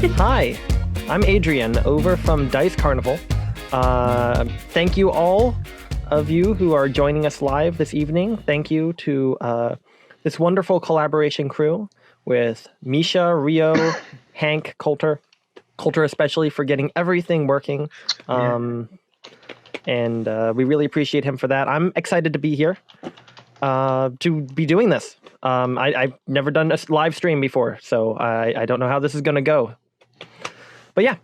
Hi, I'm Adrian, over from Dice Carnival. Thank you all of you who are joining us live this evening. Thank you to this wonderful collaboration crew with Misha, Rio, Hank, Coulter especially for getting everything working. And we really appreciate him for that. I'm excited to be here to be doing this. I've never done a live stream before, so I don't know how this is going to go. But yeah,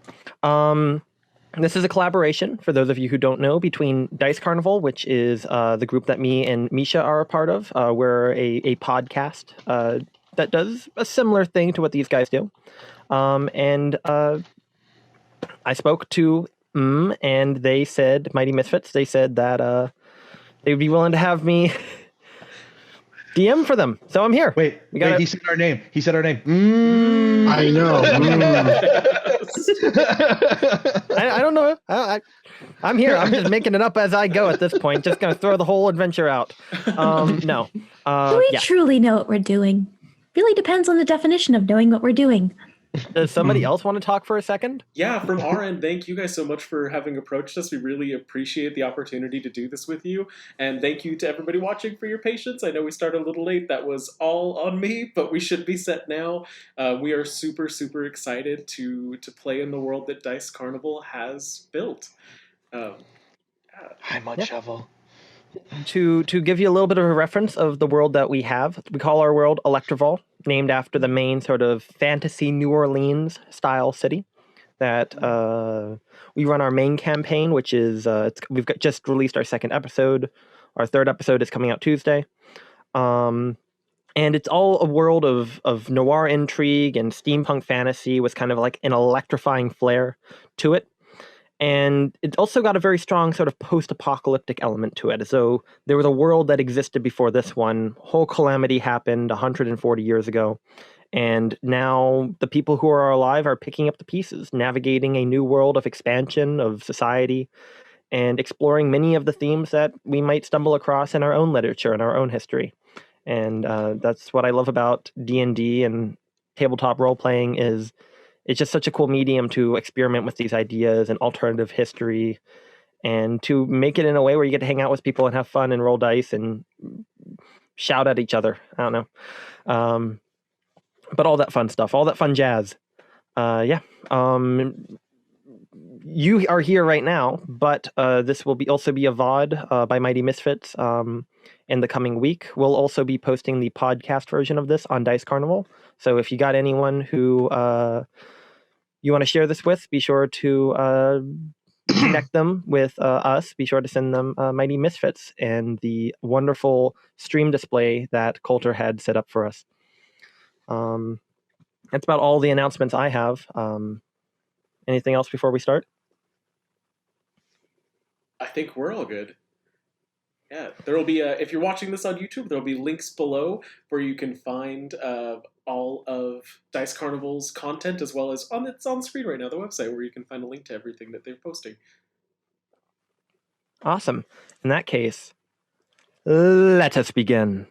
this is a collaboration, for those of you who don't know, between Dice Carnival, which is the group that me and Misha are a part of. We're a podcast that does a similar thing to what these guys do. And I spoke to and they said, Mighty Misfits, they said that they would be willing to have me DM for them. So I'm here. Wait, he said our name. I know. I don't know. I'm here. I'm just making it up as I go at this point. Just going to throw the whole adventure out. No. Do we truly know what we're doing? Really depends on the definition of knowing what we're doing. Does somebody else want to talk for a second? Yeah, from our end, thank you guys so much for having approached us. We really appreciate the opportunity to do this with you. And thank you to everybody watching for your patience. I know we started a little late. That was all on me, but we should be set now. We are super, super excited to play in the world that Dice Carnival has built. Hi, Mud Shovel. To give you a little bit of a reference of the world that we have, we call our world Electrival, named after the main sort of fantasy New Orleans style city that we run our main campaign, which is just released our second episode. Our third episode is coming out Tuesday. And it's all a world of noir intrigue and steampunk fantasy with kind of like an electrifying flair to it. And it also got a very strong sort of post-apocalyptic element to it. So there was a world that existed before this one. Whole calamity happened 140 years ago. And now the people who are alive are picking up the pieces, navigating a new world of expansion, of society, and exploring many of the themes that we might stumble across in our own literature and our own history. And that's what I love about D&D and tabletop role-playing is it's just such a cool medium to experiment with these ideas and alternative history and to make it in a way where you get to hang out with people and have fun and roll dice and shout at each other. I don't know. But all that fun stuff, all that fun jazz. You are here right now, but this will also be a VOD by Mighty Misfits in the coming week. We'll also be posting the podcast version of this on Dice Carnival. So if you got anyone who you want to share this with, be sure to connect them with us. Be sure to send them Mighty Misfits and the wonderful stream display that Coulter had set up for us. That's about all the announcements I have. Anything else before we start? I think we're all good. Yeah, there will be, if you're watching this on YouTube, there will be links below where you can find all of Dice Carnival's content, as well as it's on the screen right now, the website, where you can find a link to everything that they're posting. Awesome. In that case, let us begin.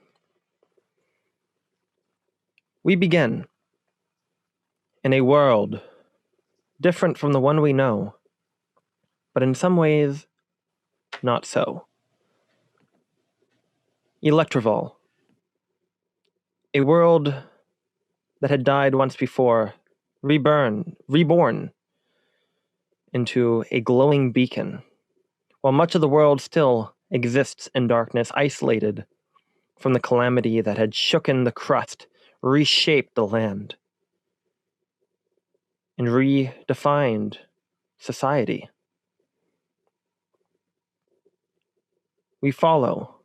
We begin in a world different from the one we know, but in some ways, not so. Electrival, a world that had died once before, reborn into a glowing beacon, while much of the world still exists in darkness, isolated from the calamity that had shooken the crust, reshaped the land, and redefined society. We follow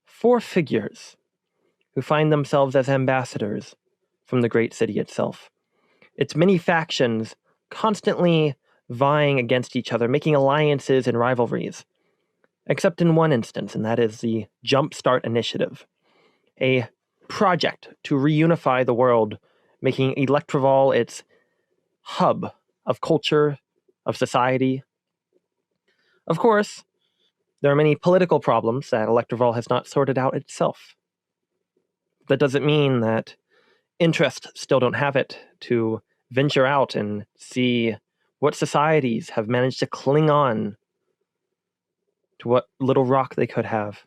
4 figures who find themselves as ambassadors from the great city itself. Its many factions constantly vying against each other, making alliances and rivalries, except in one instance, and that is the Jumpstart Initiative, a project to reunify the world, making Electrival its hub of culture, of society. Of course, there are many political problems that Electrival has not sorted out itself. That doesn't mean that interests still don't have it to venture out and see what societies have managed to cling on to what little rock they could have.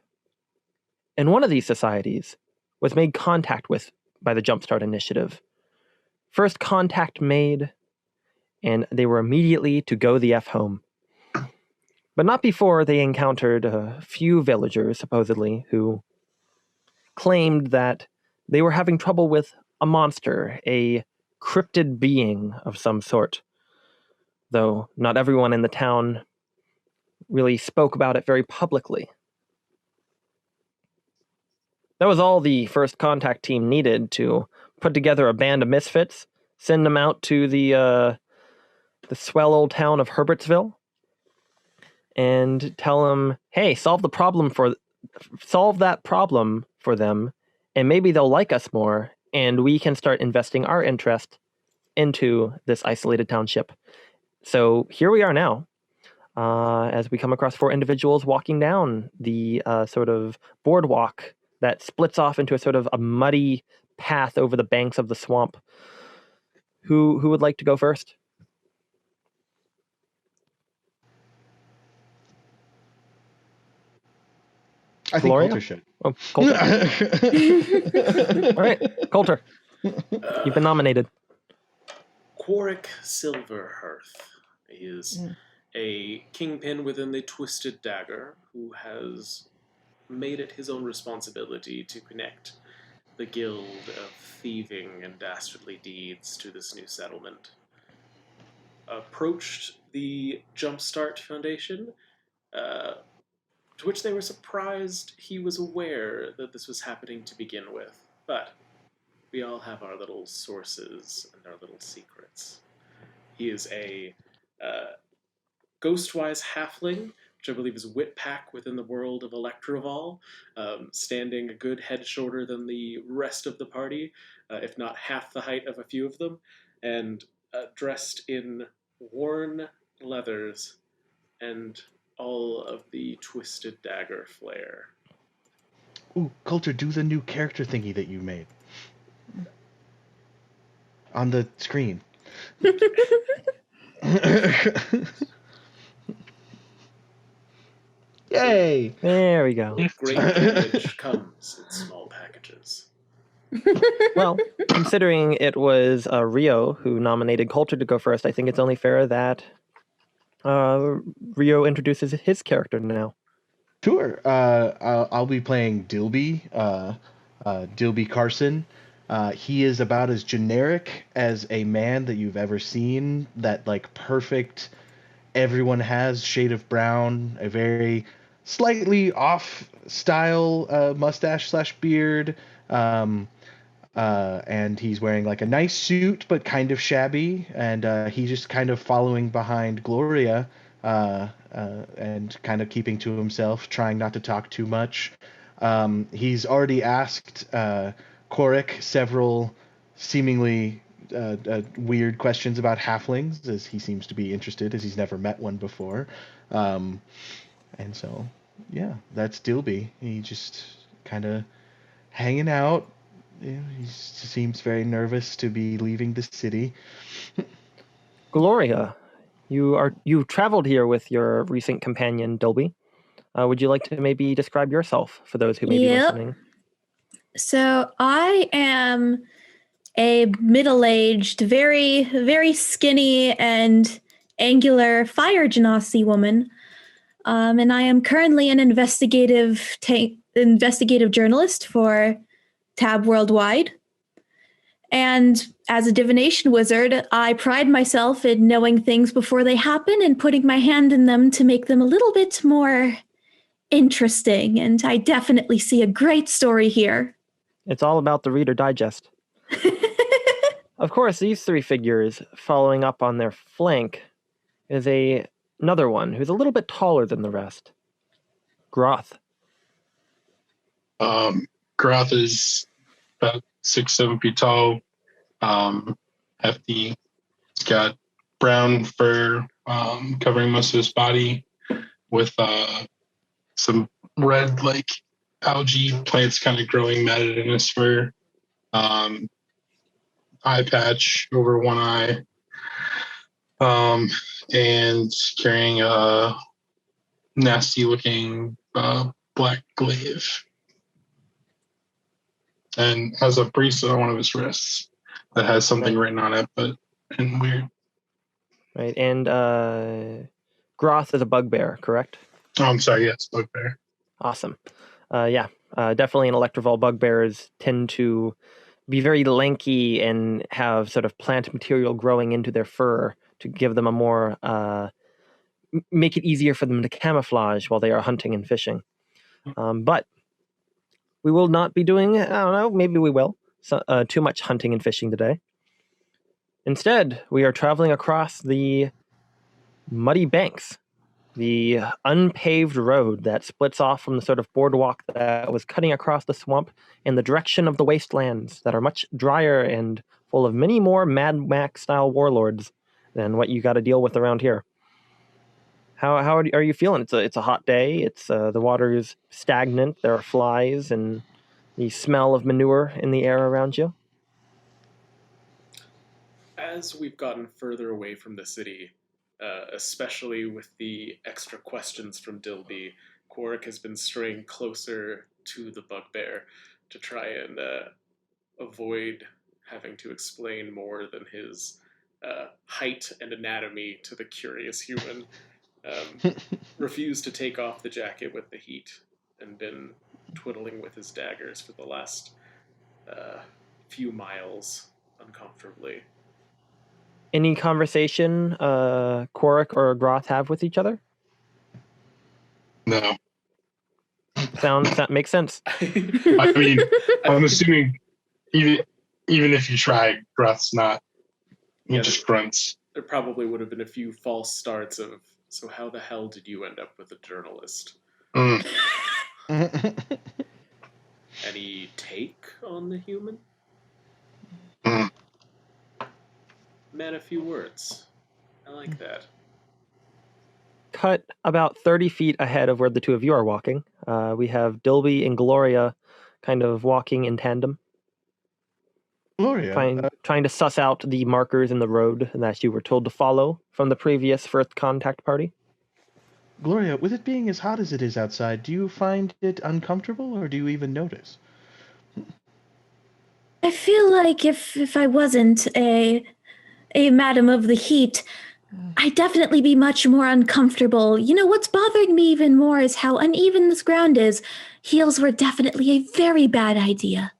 And one of these societies was made contact with by the Jumpstart Initiative. First contact made, and they were immediately to go the F home. But not before they encountered a few villagers, supposedly, who claimed that they were having trouble with a monster, a cryptid being of some sort. Though not everyone in the town really spoke about it very publicly. That was all the first contact team needed to put together a band of misfits, send them out to the swell old town of Herbertsville, and tell them, hey, solve that problem for them, and maybe they'll like us more, and we can start investing our interest into this isolated township. So here we are now, as we come across 4 individuals walking down the sort of boardwalk that splits off into a sort of a muddy path over the banks of the swamp. Who would like to go first? I think Gloria? Coulter should. Oh, Coulter. All right, Coulter. You've been nominated. Quarrick Silverhearth is a kingpin within the Twisted Dagger who has made it his own responsibility to connect the guild of thieving and dastardly deeds to this new settlement. Approached the Jumpstart Foundation, to which they were surprised he was aware that this was happening to begin with. But we all have our little sources and our little secrets. He is a Ghostwise halfling, which I believe is Witpack within the world of Electrival, standing a good head shorter than the rest of the party, if not half the height of a few of them, and dressed in worn leathers and all of the Twisted Dagger flair. Ooh, Coulter, do the new character thingy that you made. On the screen. Yay! There we go. Great privilege comes in small packages. Well, considering it was Rio who nominated Coulter to go first, I think it's only fair that Rio introduces his character now. Sure. I'll be playing Dilby, Dilby Carson. He is about as generic as a man that you've ever seen. That like perfect, everyone has shade of brown, a very slightly off style mustache / beard. And he's wearing like a nice suit, but kind of shabby. And he's just kind of following behind Gloria, and kind of keeping to himself, trying not to talk too much. He's already asked Quarrick several seemingly weird questions about halflings, as he seems to be interested, as he's never met one before. And so, yeah, that's Dilby. He just kind of hanging out. Yeah, he seems very nervous to be leaving the city. Gloria, you traveled here with your recent companion, Dilby. Would you like to maybe describe yourself for those who may be listening? So I am a middle-aged, very, very skinny and angular fire genasi woman. And I am currently an investigative journalist for Tab Worldwide. And as a divination wizard, I pride myself in knowing things before they happen and putting my hand in them to make them a little bit more interesting. And I definitely see a great story here. It's all about the Reader Digest. Of course, these 3 figures following up on their flank is another one who's a little bit taller than the rest. Groth. Groth is about 6-7 feet tall, hefty. He's got brown fur covering most of his body, with some red like algae plants kind of growing matted in his fur. eye patch over one eye, and carrying a nasty-looking black glaive, and has a bracelet on one of his wrists that has something written on it, but in weird. Right, and Groth is a bugbear, correct? Oh, I'm sorry. Yes, bugbear. Awesome. Definitely in Electrival, bugbears tend to be very lanky and have sort of plant material growing into their fur to give them a more make it easier for them to camouflage while they are hunting and fishing. But we will not be doing, I don't know, maybe we will, too much hunting and fishing today. Instead, we are traveling across the muddy banks, the unpaved road that splits off from the sort of boardwalk that was cutting across the swamp in the direction of the wastelands that are much drier and full of many more Mad Max-style warlords than what you got to deal with around here. How are you feeling? It's a hot day. It's the water is stagnant. There are flies and the smell of manure in the air around you. As we've gotten further away from the city, especially with the extra questions from Dilby, Quark has been straying closer to the bugbear to try and avoid having to explain more than his height and anatomy to the curious human. Refused to take off the jacket with the heat and been twiddling with his daggers for the last few miles uncomfortably. Any conversation Quark or Groth have with each other? No. That makes sense. I mean, I'm assuming even if you try, Groth's not. He just grunts. There probably would have been a few false starts of, so how the hell did you end up with a journalist? Any take on the human? Man, a few words. I like that. Cut about 30 feet ahead of where the two of you are walking. We have Dilby and Gloria kind of walking in tandem. Gloria, trying to suss out the markers in the road that you were told to follow from the previous first contact party. Gloria, with it being as hot as it is outside, do you find it uncomfortable, or do you even notice? I feel like if I wasn't a madam of the heat, I'd definitely be much more uncomfortable. You know, what's bothering me even more is how uneven this ground is. Heels were definitely a very bad idea.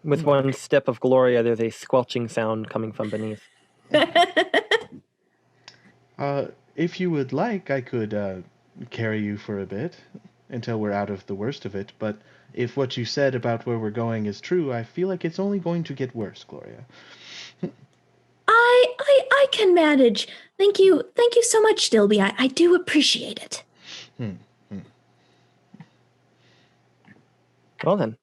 With one step of Gloria, there's a squelching sound coming from beneath. If you would like, I could carry you for a bit until we're out of the worst of it, but if what you said about where we're going is true, I feel like it's only going to get worse, Gloria. I can manage. Thank you so much, Dilby. I do appreciate it. Well then,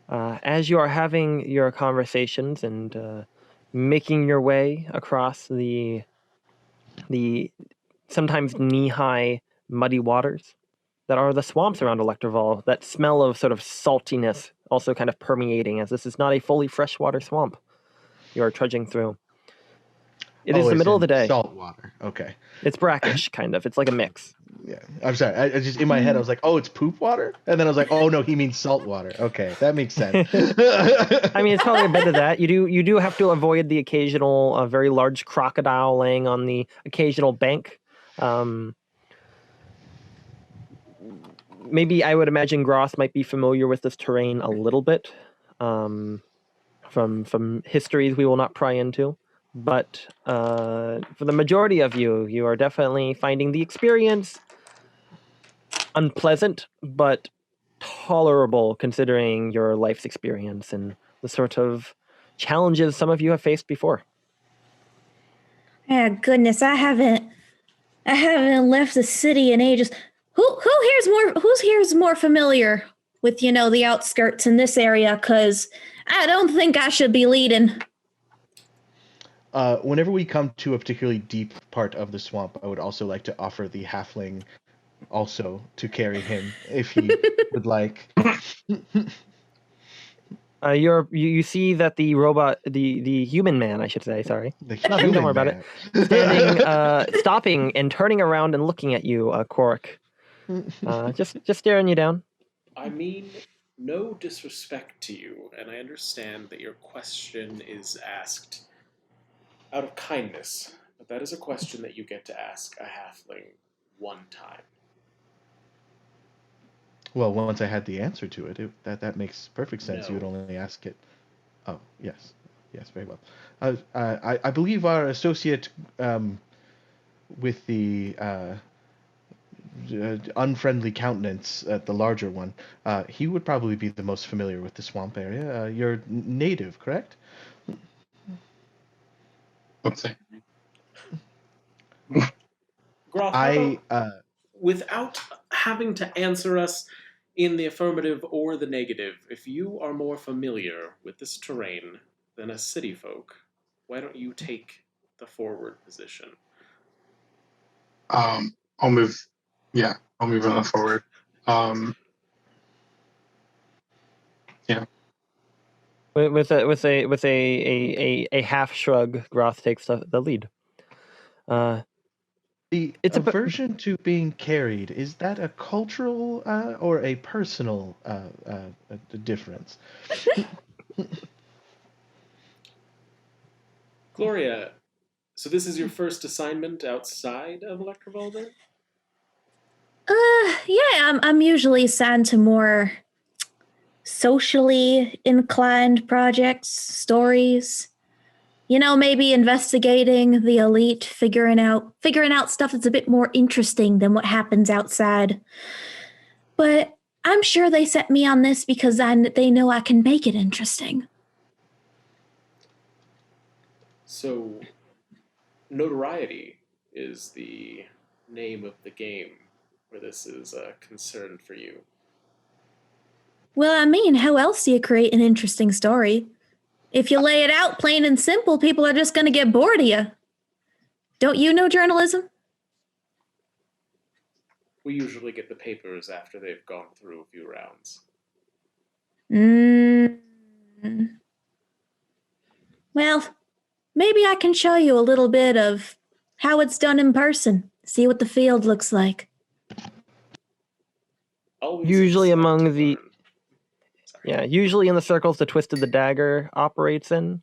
as you are having your conversations and making your way across the sometimes knee-high muddy waters that are the swamps around Electrival, that smell of sort of saltiness also kind of permeating, as this is not a fully freshwater swamp you are trudging through. It is the middle of the day. Salt water. Okay. It's brackish, kind of. It's like a mix. Yeah. I'm sorry. I just in my head I was like, oh, it's poop water, and then I was like, oh no, he means salt water. Okay, that makes sense. I mean, it's probably a bit of that. You do have to avoid the occasional very large crocodile laying on the occasional bank. Maybe I would imagine Groth might be familiar with this terrain a little bit from histories we will not pry into. But for the majority of you are definitely finding the experience unpleasant, but tolerable considering your life's experience and the sort of challenges some of you have faced before. Oh, goodness, I haven't left the city in ages. Who's here's more familiar with, the outskirts in this area? 'Cause I don't think I should be leading. Whenever we come to a particularly deep part of the swamp, I would also like to offer the halfling also to carry him if he would like. You see that the robot, the human man, I should say, sorry. The Don't human worry about man. it. Standing, stopping and turning around and looking at you, Cork. Just staring you down. I mean, no disrespect to you, and I understand that your question is asked out of kindness, but that is a question that you get to ask a halfling one time. Well, once I had the answer to it, that makes perfect sense. You would No. only ask it. Oh, yes. Yes, very well. I believe our associate with the unfriendly countenance, the larger one, he would probably be the most familiar with the swamp area. You're native, correct? Let's see. Groth, how about, without having to answer us in the affirmative or the negative, if you are more familiar with this terrain than a city folk, why don't you take the forward position? I'll move. Yeah, I'll move on forward. Yeah. With a half shrug, Groth takes the lead. The It's aversion to being carried, is that a cultural or a personal difference? Gloria, so this is your first assignment outside of Electrival, then? Yeah, I'm usually assigned to more socially inclined projects, stories. You know, maybe investigating the elite, figuring out stuff that's a bit more interesting than what happens outside. But I'm sure they set me on this because they know I can make it interesting. So, notoriety is the name of the game where this is a concern for you. Well, I mean, how else do you create an interesting story? If you lay it out plain and simple, people are just going to get bored of you. Don't you know journalism? We usually get the papers after they've gone through a few rounds. Well, maybe I can show you a little bit of how it's done in person. See what the field looks like. Always Usually excited among to the- learn. Sorry. Yeah, usually in the circles the Twisted the Dagger operates in,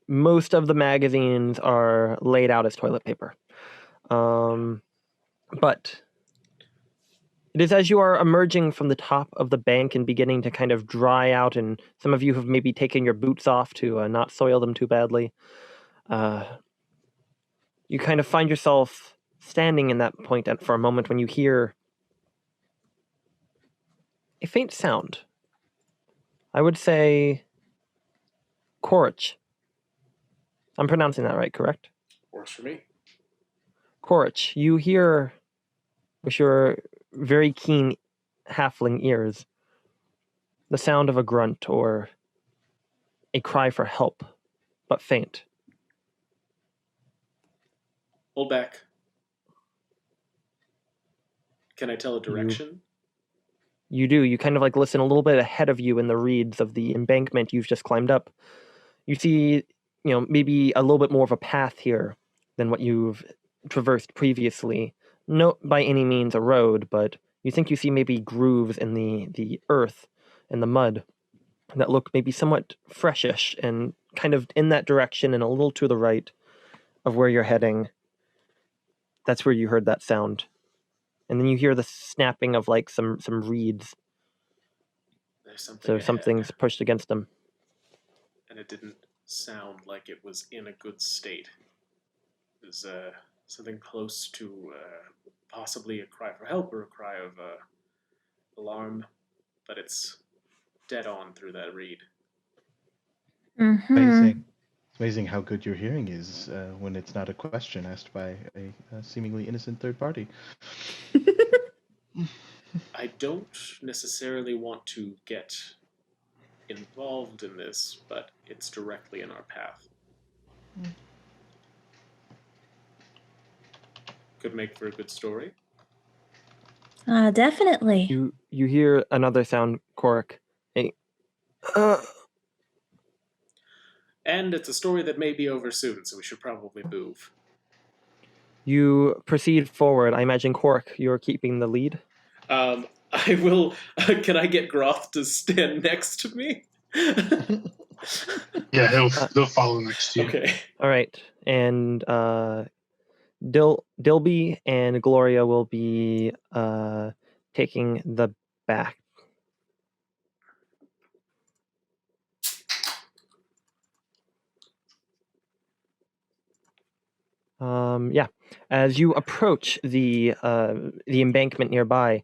most of the magazines are laid out as toilet paper. But it is as you are emerging from the top of the bank and beginning to kind of dry out, and some of you have maybe taken your boots off to not soil them too badly. You kind of find yourself standing in that point for a moment when you hear a faint sound. I would say Korich. I'm pronouncing that right, correct? Works for me. Korich, you hear with your very keen halfling ears the sound of a grunt or a cry for help, but faint. Hold back. Can I tell a direction? You do. You kind of like listen a little bit ahead of you in the reeds of the embankment you've just climbed up. You see, maybe a little bit more of a path here than what you've traversed previously. Not by any means a road, but you think you see maybe grooves in the earth and the mud that look maybe somewhat freshish and kind of in that direction and a little to the right of where you're heading. That's where you heard that sound. And then you hear the snapping of like some reeds. There's something So ahead, something's pushed against them. and it didn't sound like it was in a good state. It was something close to possibly a cry for help or a cry of alarm, but it's dead on through that reed. Mm-hmm. Amazing. It's amazing how good your hearing is when it's not a question asked by a seemingly innocent third party. I don't necessarily want to get involved in this, but it's directly in our path. Could make for a good story. Definitely. You hear another sound, Korik. And it's a story that may be over soon, so we should probably move. You proceed forward. I imagine, Cork, you're keeping the lead. I will. Can I get Groth to stand next to me? Yeah, he'll follow next to you. Okay. All right. And Dilby and Gloria will be taking the back. Yeah. As you approach the embankment nearby,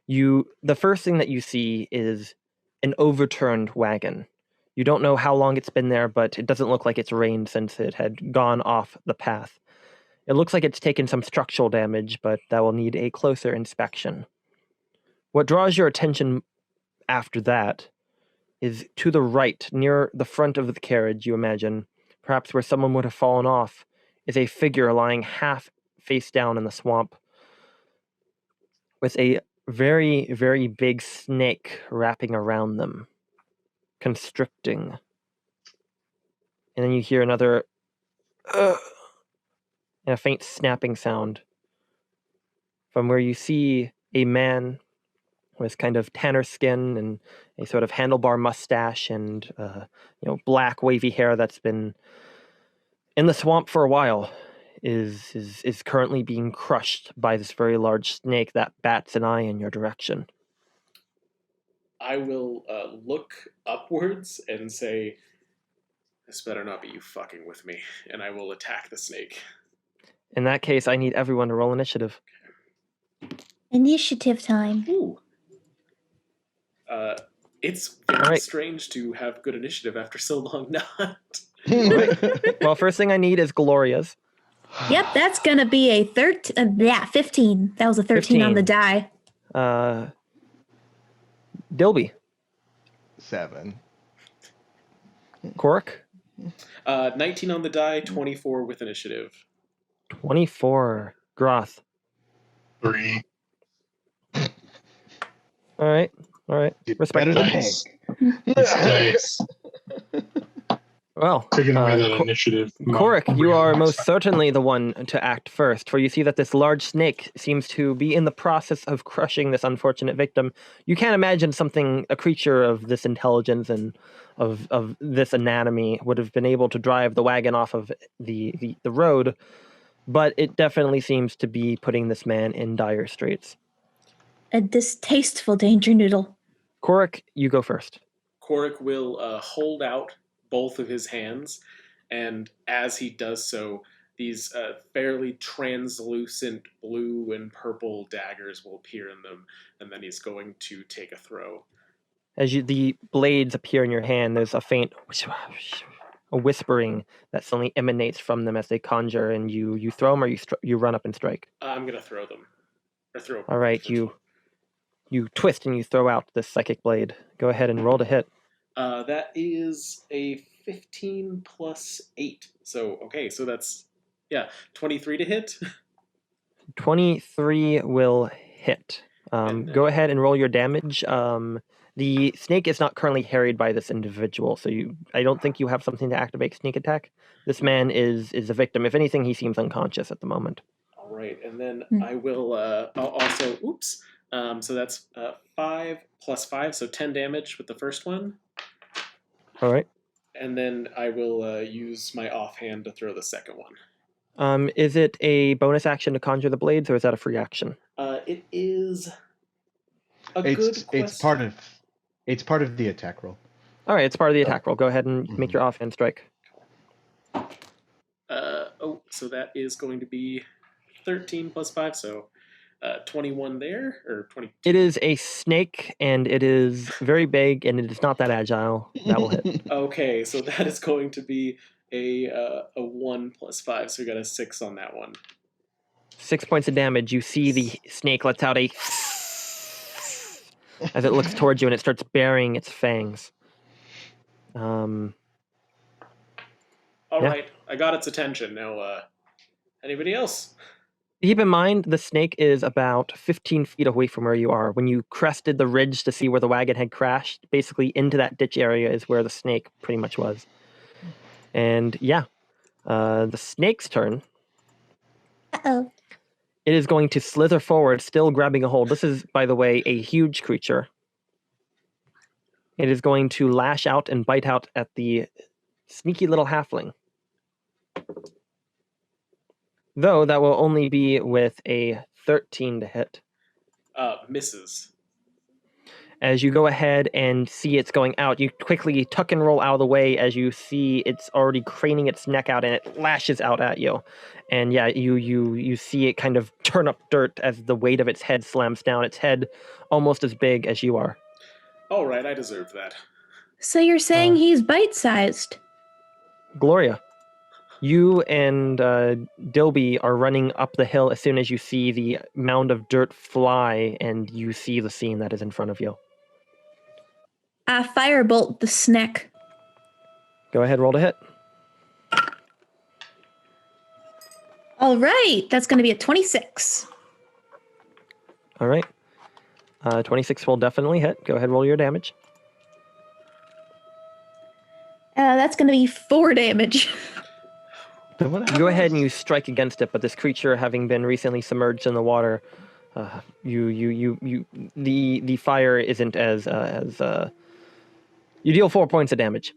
the first thing that you see is an overturned wagon. You don't know how long it's been there, but it doesn't look like it's rained since it had gone off the path. It looks like it's taken some structural damage, but that will need a closer inspection. What draws your attention after that is to the right, near the front of the carriage, you imagine, perhaps where someone would have fallen off, is a figure lying half face down in the swamp with a very, very big snake wrapping around them, constricting. And then you hear another and a faint snapping sound from where you see a man with kind of tanner skin and a sort of handlebar mustache and black wavy hair that's been in the swamp for a while is currently being crushed by this very large snake that bats an eye in your direction. I will look upwards and say, "This better not be you fucking with me," and I will attack the snake. In that case, I need everyone to roll initiative. Initiative time. Ooh. It's very strange to have good initiative after so long not. Right. Well, first thing I need is Gloria's. Yep, that's going to be a 15. That was a 13 on the die. Dilby. 7. Cork. 19 on the die, 24 with initiative. 24. Groth. 3. All right. Respect. Better than Nice. Hank. Nice. Well, Taking away that initiative. Cork, you are most certainly the one to act first, for you see that this large snake seems to be in the process of crushing this unfortunate victim. You can't imagine a creature of this intelligence and of this anatomy would have been able to drive the wagon off of the road, but it definitely seems to be putting this man in dire straits. A distasteful danger noodle. Cork, you go first. Cork will hold out both of his hands, and as he does so, these fairly translucent blue and purple daggers will appear in them, and then he's going to take a throw. As the blades appear in your hand, there's a faint whispering that suddenly emanates from them as they conjure, and you throw them or you run up and strike. I'm going to throw them. Or throw. All right, you twist and you throw out this psychic blade. Go ahead and roll to hit. That is a 15 plus 8. So that's 23 to hit. 23 will hit. Go ahead and roll your damage. The snake is not currently harried by this individual, so I don't think you have something to activate sneak attack. This man is a victim. If anything, he seems unconscious at the moment. All right, and then I will I'll also, so that's 5 plus 5, so 10 damage with the first one. All right. And then I will use my offhand to throw the second one. Is it a bonus action to conjure the blades, or is that a free action? It is good question. It's part of the attack roll. All right, it's part of the attack roll. Go ahead and make your offhand strike. So that is going to be 13 plus 5, so 21 there, or 22. It is a snake, and it is very big, and it is not that agile. That will hit. Okay, so that is going to be a 1 plus 5, so we got a 6 on that one. 6 points of damage. You see the snake lets out a as it looks towards you, and it starts baring its fangs. All right, I got its attention. Now, anybody else? Keep in mind, the snake is about 15 feet away from where you are. When you crested the ridge to see where the wagon had crashed, basically into that ditch area is where the snake pretty much was. And yeah, the snake's turn. Uh-oh. It is going to slither forward, still grabbing a hold. This is, by the way, a huge creature. It is going to lash out and bite out at the sneaky little halfling. Though that will only be with a 13 to hit. Misses. As you go ahead and see it's going out, you quickly tuck and roll out of the way as you see it's already craning its neck out and it lashes out at you. And yeah, you see it kind of turn up dirt as the weight of its head slams down. Its head almost as big as you are. All right, I deserve that. So you're saying he's bite-sized? Gloria, you and Dilby are running up the hill as soon as you see the mound of dirt fly and you see the scene that is in front of you. I firebolt the snake. Go ahead, roll to hit. All right, that's going to be a 26. All right. 26 will definitely hit. Go ahead, roll your damage. That's going to be 4 damage. You go ahead and you strike against it, but this creature, having been recently submerged in the water, the fire isn't as you deal 4 points of damage.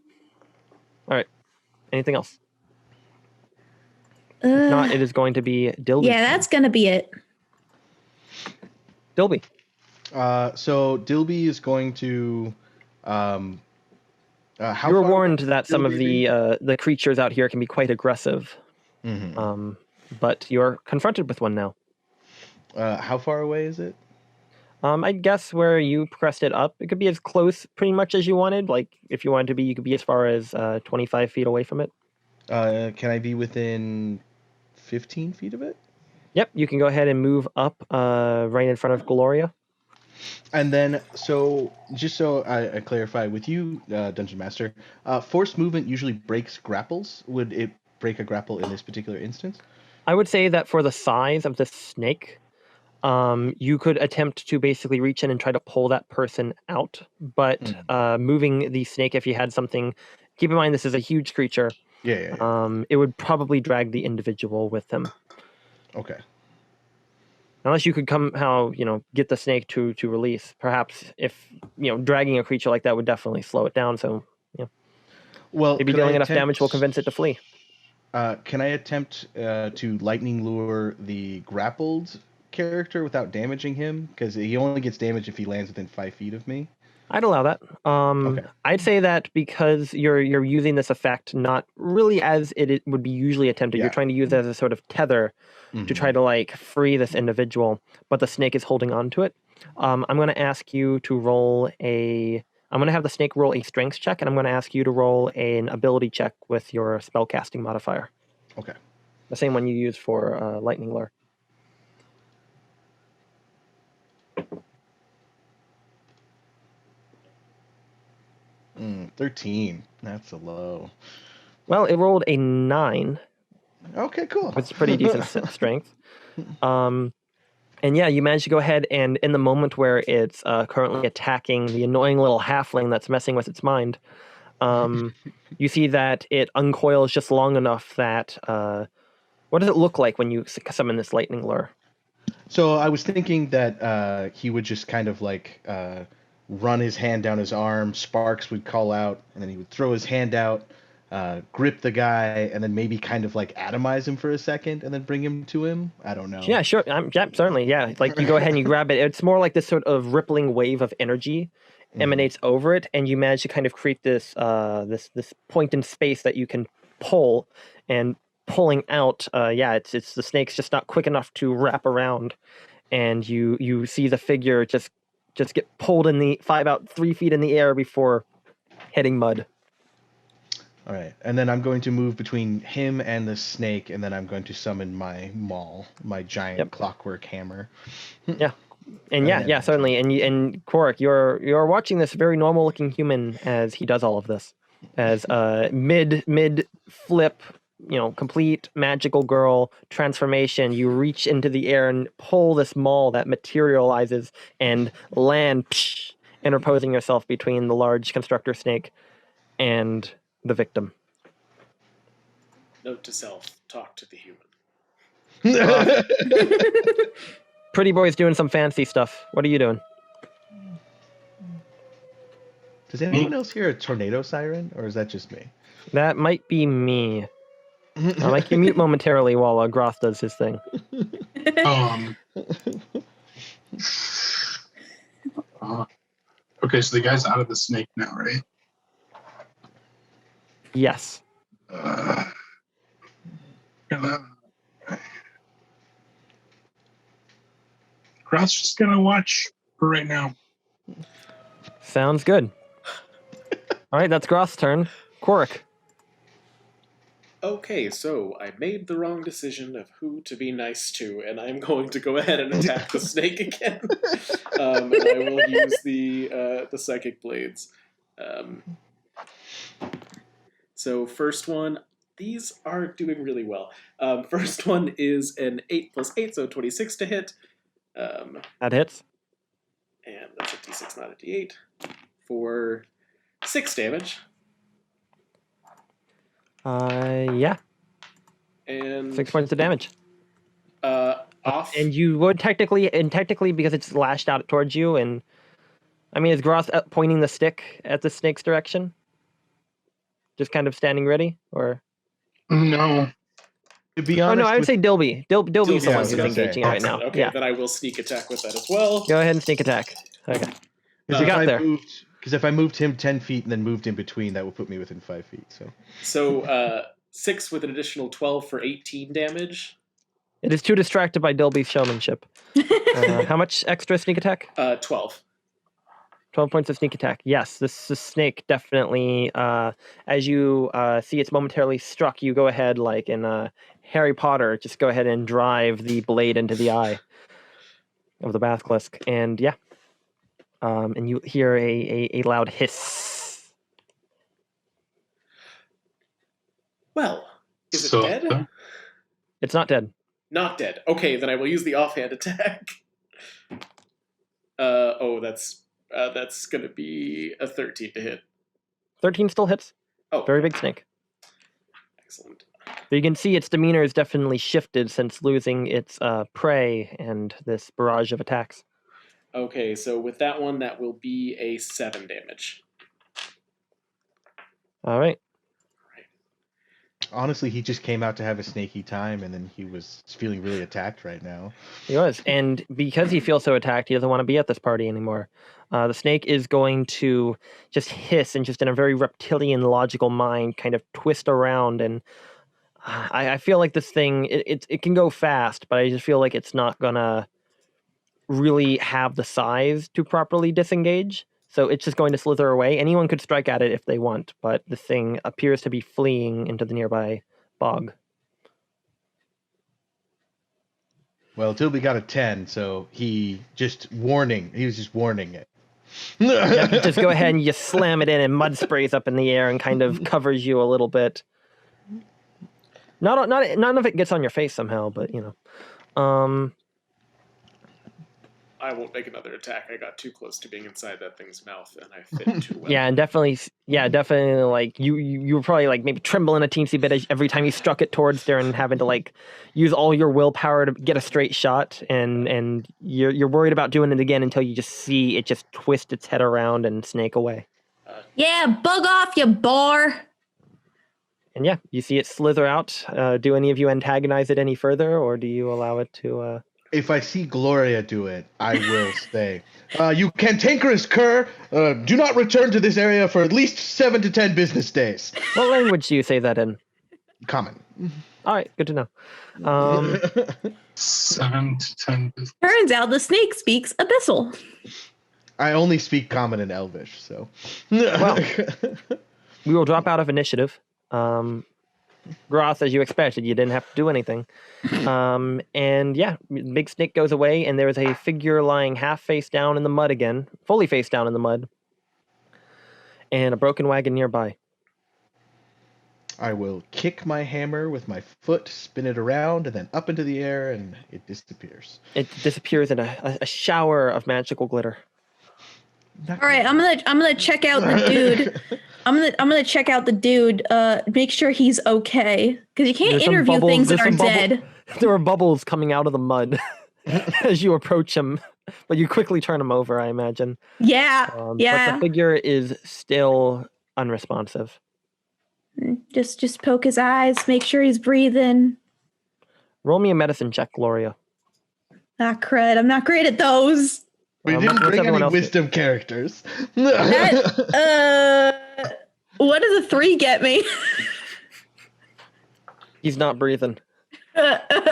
All right. Anything else? If not, it is going to be Dilby. Yeah, that's going to be it. Dilby. So Dilby is going to. You were warned that some of the creatures out here can be quite aggressive. Mm-hmm. But you're confronted with one now. How far away is it? I guess where you pressed it up, it could be as close pretty much as you wanted. Like, if you wanted to be, you could be as far as 25 feet away from it. Can I be within 15 feet of it? Yep, you can go ahead and move up right in front of Gloria. And then, so just so I clarify with you, Dungeon Master, forced movement usually breaks grapples. Would it break a grapple in this particular instance? I would say that for the size of the snake, you could attempt to basically reach in and try to pull that person out. But moving the snake, if you had something, keep in mind this is a huge creature. Yeah. It would probably drag the individual with them. Okay. Unless you could somehow, get the snake to release. Perhaps if, dragging a creature like that would definitely slow it down. So, well, maybe dealing enough damage will convince it to flee. Can I attempt to lightning lure the grappled character without damaging him? Because he only gets damage if he lands within 5 feet of me. I'd allow that. Okay. I'd say that because you're using this effect not really as it would be usually attempted. Yeah. You're trying to use it as a sort of tether to try to free this individual, but the snake is holding on to it. I'm going to ask you to roll I'm going to have the snake roll a strength check, and I'm going to ask you to roll an ability check with your spellcasting modifier. Okay. The same one you use for lightning lure. 13. That's a low. Well, it rolled a 9. Okay, cool. It's pretty decent strength. And yeah, you managed to go ahead and in the moment where it's currently attacking the annoying little halfling that's messing with its mind, you see that it uncoils just long enough that... what does it look like when you summon this lightning lure? So I was thinking that he would just kind of run his hand down his arm, sparks would call out, and then he would throw his hand out, grip the guy, and then maybe kind of atomize him for a second and then bring him to him. I don't know. Yeah, sure. Yeah, certainly. Yeah. You go ahead and you grab it. It's more like this sort of rippling wave of energy emanates over it, and you manage to kind of create this this point in space that you can pull, and pulling out, it's the snake's just not quick enough to wrap around, and you see the figure just get pulled about 3 feet in the air before hitting mud. All right, and then I'm going to move between him and the snake, and then I'm going to summon my maul, my giant clockwork hammer. Yeah, and yeah, certainly. And Korik, you're watching this very normal-looking human as he does all of this, as mid flip, complete magical girl transformation. You reach into the air and pull this maul that materializes and land, interposing yourself between the large constructor snake and the victim. Note to self: talk to the human. Pretty boy's doing some fancy stuff. What are you doing? Does anyone else hear a tornado siren, or is that just me? That might be me. I'll make you mute momentarily while Groth does his thing. Okay, so the guy's out of the snake now, right? Yes. Groth's just gonna watch for right now. Sounds good. All right, that's Groth's turn. Quark. Okay, so I made the wrong decision of who to be nice to, and I'm going to go ahead and attack the snake again. And I will use the psychic blades. So first one, these are doing really well. First one is an 8 + 8, so 26 to hit. That hits. And that's a d6, not a d8, for 6 damage. Yeah. And 6 points of damage. off. And you would technically, because it's lashed out towards you, and I mean, is Groth pointing the stick at the snake's direction? Just kind of standing ready, or? No. To be honest, I would say Dilby. Dilby's the Yeah, I one was who's gonna engaging say. right now. Okay, Yeah. then I will sneak attack with that as well. Go ahead and sneak attack. Okay. Because You got there. if I moved him 10 feet and then moved in between, that would put me within 5 feet. So 6 with an additional 12 for 18 damage. It is too distracted by Dilby's showmanship. How much extra sneak attack? 12. 12 points of sneak attack. Yes, this snake definitely, as you see it's momentarily struck, you go ahead, like in Harry Potter, just go ahead and drive the blade into the eye of the basilisk. And yeah, and you hear a loud hiss. Well, is it So, dead? It's not dead. Not dead. Okay, then I will use the offhand attack. That's going to be a 13 to hit. 13 still hits. Oh, Very big snake. excellent. But you can see its demeanor has definitely shifted since losing its prey and this barrage of attacks. Okay, so with that one, that will be a 7 damage. All right. Honestly, he just came out to have a snaky time, and then he was feeling really attacked right now. He was. And because he feels so attacked, he doesn't want to be at this party anymore. The snake is going to just hiss and just in a very reptilian, logical mind kind of twist around. And I feel like this thing, it can go fast, but I just feel like it's not going to really have the size to properly disengage. So it's just going to slither away. Anyone could strike at it if they want, but the thing appears to be fleeing into the nearby bog. Well, Tilby got a 10, so he was just warning it. You just go ahead and you slam it in, and mud sprays up in the air and kind of covers you a little bit. None of it gets on your face somehow, but you know. I won't make another attack. I got too close to being inside that thing's mouth, and I fit too well. Yeah, and definitely, like you were probably like maybe trembling a teensy bit every time you struck it towards there, and having to like use all your willpower to get a straight shot, and you're worried about doing it again until you just see it just twist its head around and snake away. Yeah, bug off, you bar. And yeah, you see it slither out. Do any of you antagonize it any further, or do you allow it to? If I see Gloria do it, I will say, you cantankerous cur, do not return to this area for at least 7 to 10 business days. What language do you say that in? Common. All right, good to know. 7 to 10. Turns out the snake speaks abyssal. I only speak Common and Elvish, so. Well. We will drop out of initiative. Groth, as you expected, you didn't have to do anything. And yeah, big snake goes away, and there is a figure lying half face down in the mud again, fully face down in the mud, and a broken wagon nearby. I will kick my hammer with my foot, spin it around, and then up into the air, and it disappears. It disappears in a shower of magical glitter. All right, I'm gonna check out the dude. I'm gonna check out the dude. Make sure he's okay, because you can't There's some interview bubbles- things that there's are some bubble- dead. There are bubbles coming out of the mud as you approach him, but you quickly turn him over, I imagine. Yeah, But yeah. the figure is still unresponsive. Just poke his eyes, make sure he's breathing. Roll me a medicine check, Gloria. Ah, crud! I'm not great at those. We What's didn't bring everyone any else do? wisdom characters. That, what does a 3 get me? He's not breathing.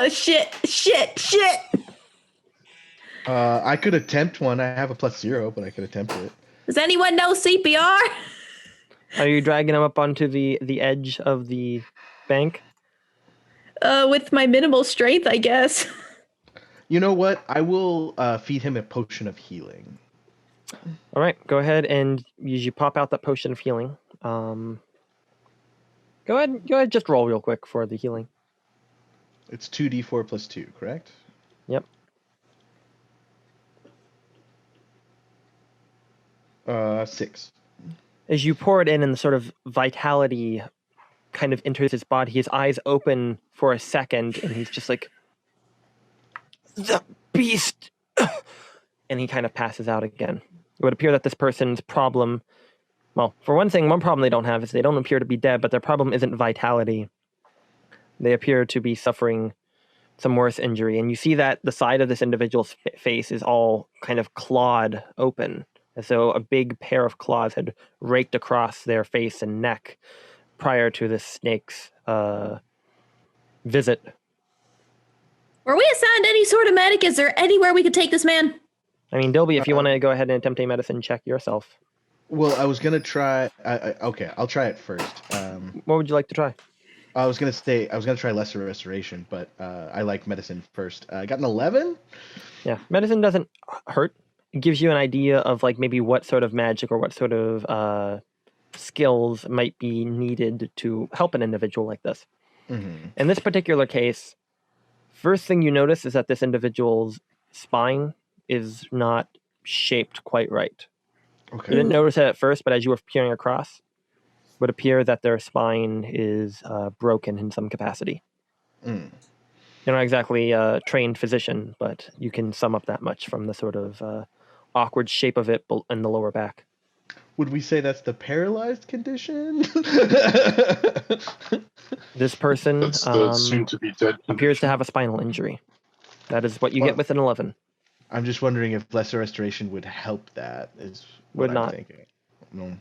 Shit. I could attempt one. I have a +0, but I could attempt it. Does anyone know CPR? Are you dragging him up onto the edge of the bank? With my minimal strength, I guess. You know what? I will feed him a potion of healing. All right, go ahead and you pop out that potion of healing. Go ahead, just roll real quick for the healing. It's 2d4 + 2, correct? Yep. 6. As you pour it in and the sort of vitality kind of enters his body, his eyes open for a second, and he's just like, the beast! And he kind of passes out again. It would appear that this person's problem, well, for one thing, one problem they don't have is they don't appear to be dead, but their problem isn't vitality. They appear to be suffering some worse injury. And you see that the side of this individual's face is all kind of clawed open, as though a big pair of claws had raked across their face and neck prior to this snake's visit. Were we assigned any sort of medic? Is there anywhere we could take this man? I mean, Dilby, if you want to go ahead and attempt a medicine check yourself. Well, I was gonna try. Okay, I'll try it first. What would you like to try? I was gonna try lesser restoration, but I like medicine first. I got an 11. Yeah, medicine doesn't hurt. It gives you an idea of like maybe what sort of magic or what sort of skills might be needed to help an individual like this. Mm-hmm. In this particular case, first thing you notice is that this individual's spine is not shaped quite right. Okay. You didn't notice it at first, but as you were peering across, it would appear that their spine is broken in some capacity. Mm. You're not exactly a trained physician, but you can sum up that much from the sort of awkward shape of it in the lower back. Would we say that's the paralyzed condition? This person That's the soon-to-be dead. appears to have a spinal injury. That is what you Well, get with an 11. I'm just wondering if lesser restoration would help that. Is what Would I'm not. thinking. No.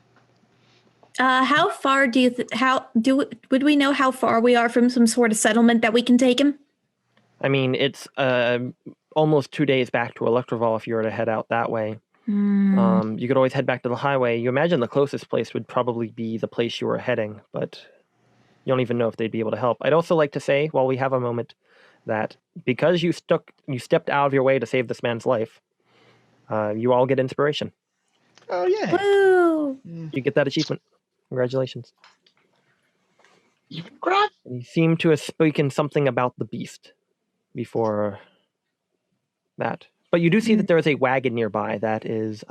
How far would we know how far we are from some sort of settlement that we can take him? I mean, it's almost 2 days back to Electrival if you were to head out that way. You could always head back to the highway. You imagine the closest place would probably be the place you were heading, but you don't even know if they'd be able to help. I'd also like to say, while we have a moment, that because you stepped out of your way to save this man's life, you all get inspiration. Oh yeah. Woo! You get that achievement. Congratulations. Even crap. You seem to have spoken something about the beast before that. But you do see that there is a wagon nearby that is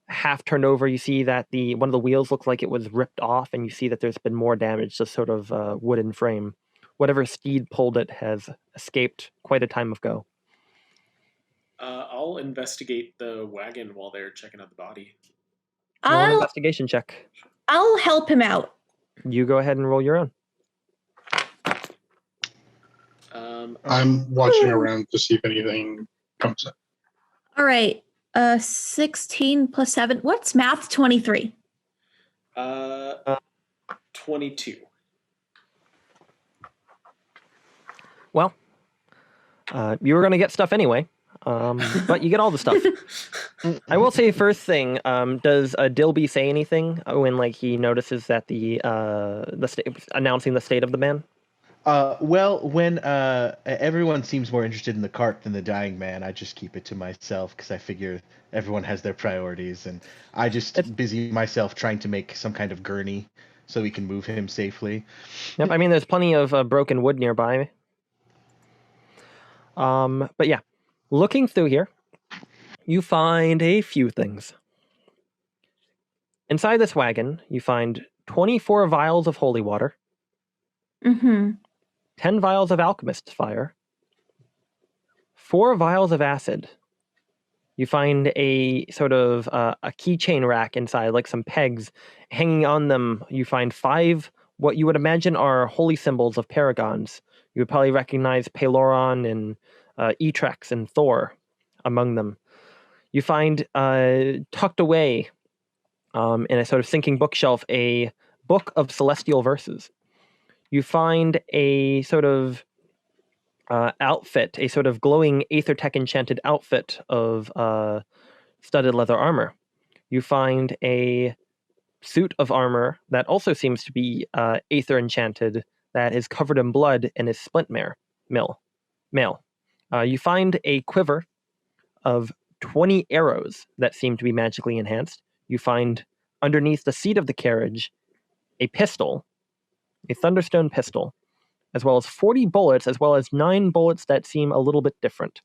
half turned over. You see that one of the wheels looks like it was ripped off, and you see that there's been more damage to sort of wooden frame. Whatever steed pulled it has escaped quite a time ago. I'll investigate the wagon while they're checking out the body. Roll an I'll investigation check. help him out. You go ahead and roll your own. I'm watching around to see if anything comes up. All right. 16 plus 7. What's math? 23. 22. Well, you were going to get stuff anyway, but you get all the stuff. I will say first thing, does Dilby say anything when like he notices that announcing the state of the man? Well, when everyone seems more interested in the cart than the dying man, I just keep it to myself because I figure everyone has their priorities, and I just busy myself trying to make some kind of gurney so we can move him safely. Yep, I mean, there's plenty of broken wood nearby. But yeah, looking through here, you find a few things. Inside this wagon, you find 24 vials of holy water, Mm-hmm. 10 vials of alchemist's fire, 4 vials of acid. You find a sort of a keychain rack inside, like some pegs. Hanging on them, you find 5 what you would imagine are holy symbols of paragons. You would probably recognize Peloron and Etrex and Thor among them. You find tucked away in a sort of sinking bookshelf a book of celestial verses. You find a sort of outfit, a sort of glowing Aethertech enchanted outfit of studded leather armor. You find a suit of armor that also seems to be Aether enchanted, that is covered in blood and is splint mail. You find a quiver of 20 arrows that seem to be magically enhanced. You find underneath the seat of the carriage a pistol, a Thunderstone pistol, as well as 40 bullets, as well as 9 bullets that seem a little bit different.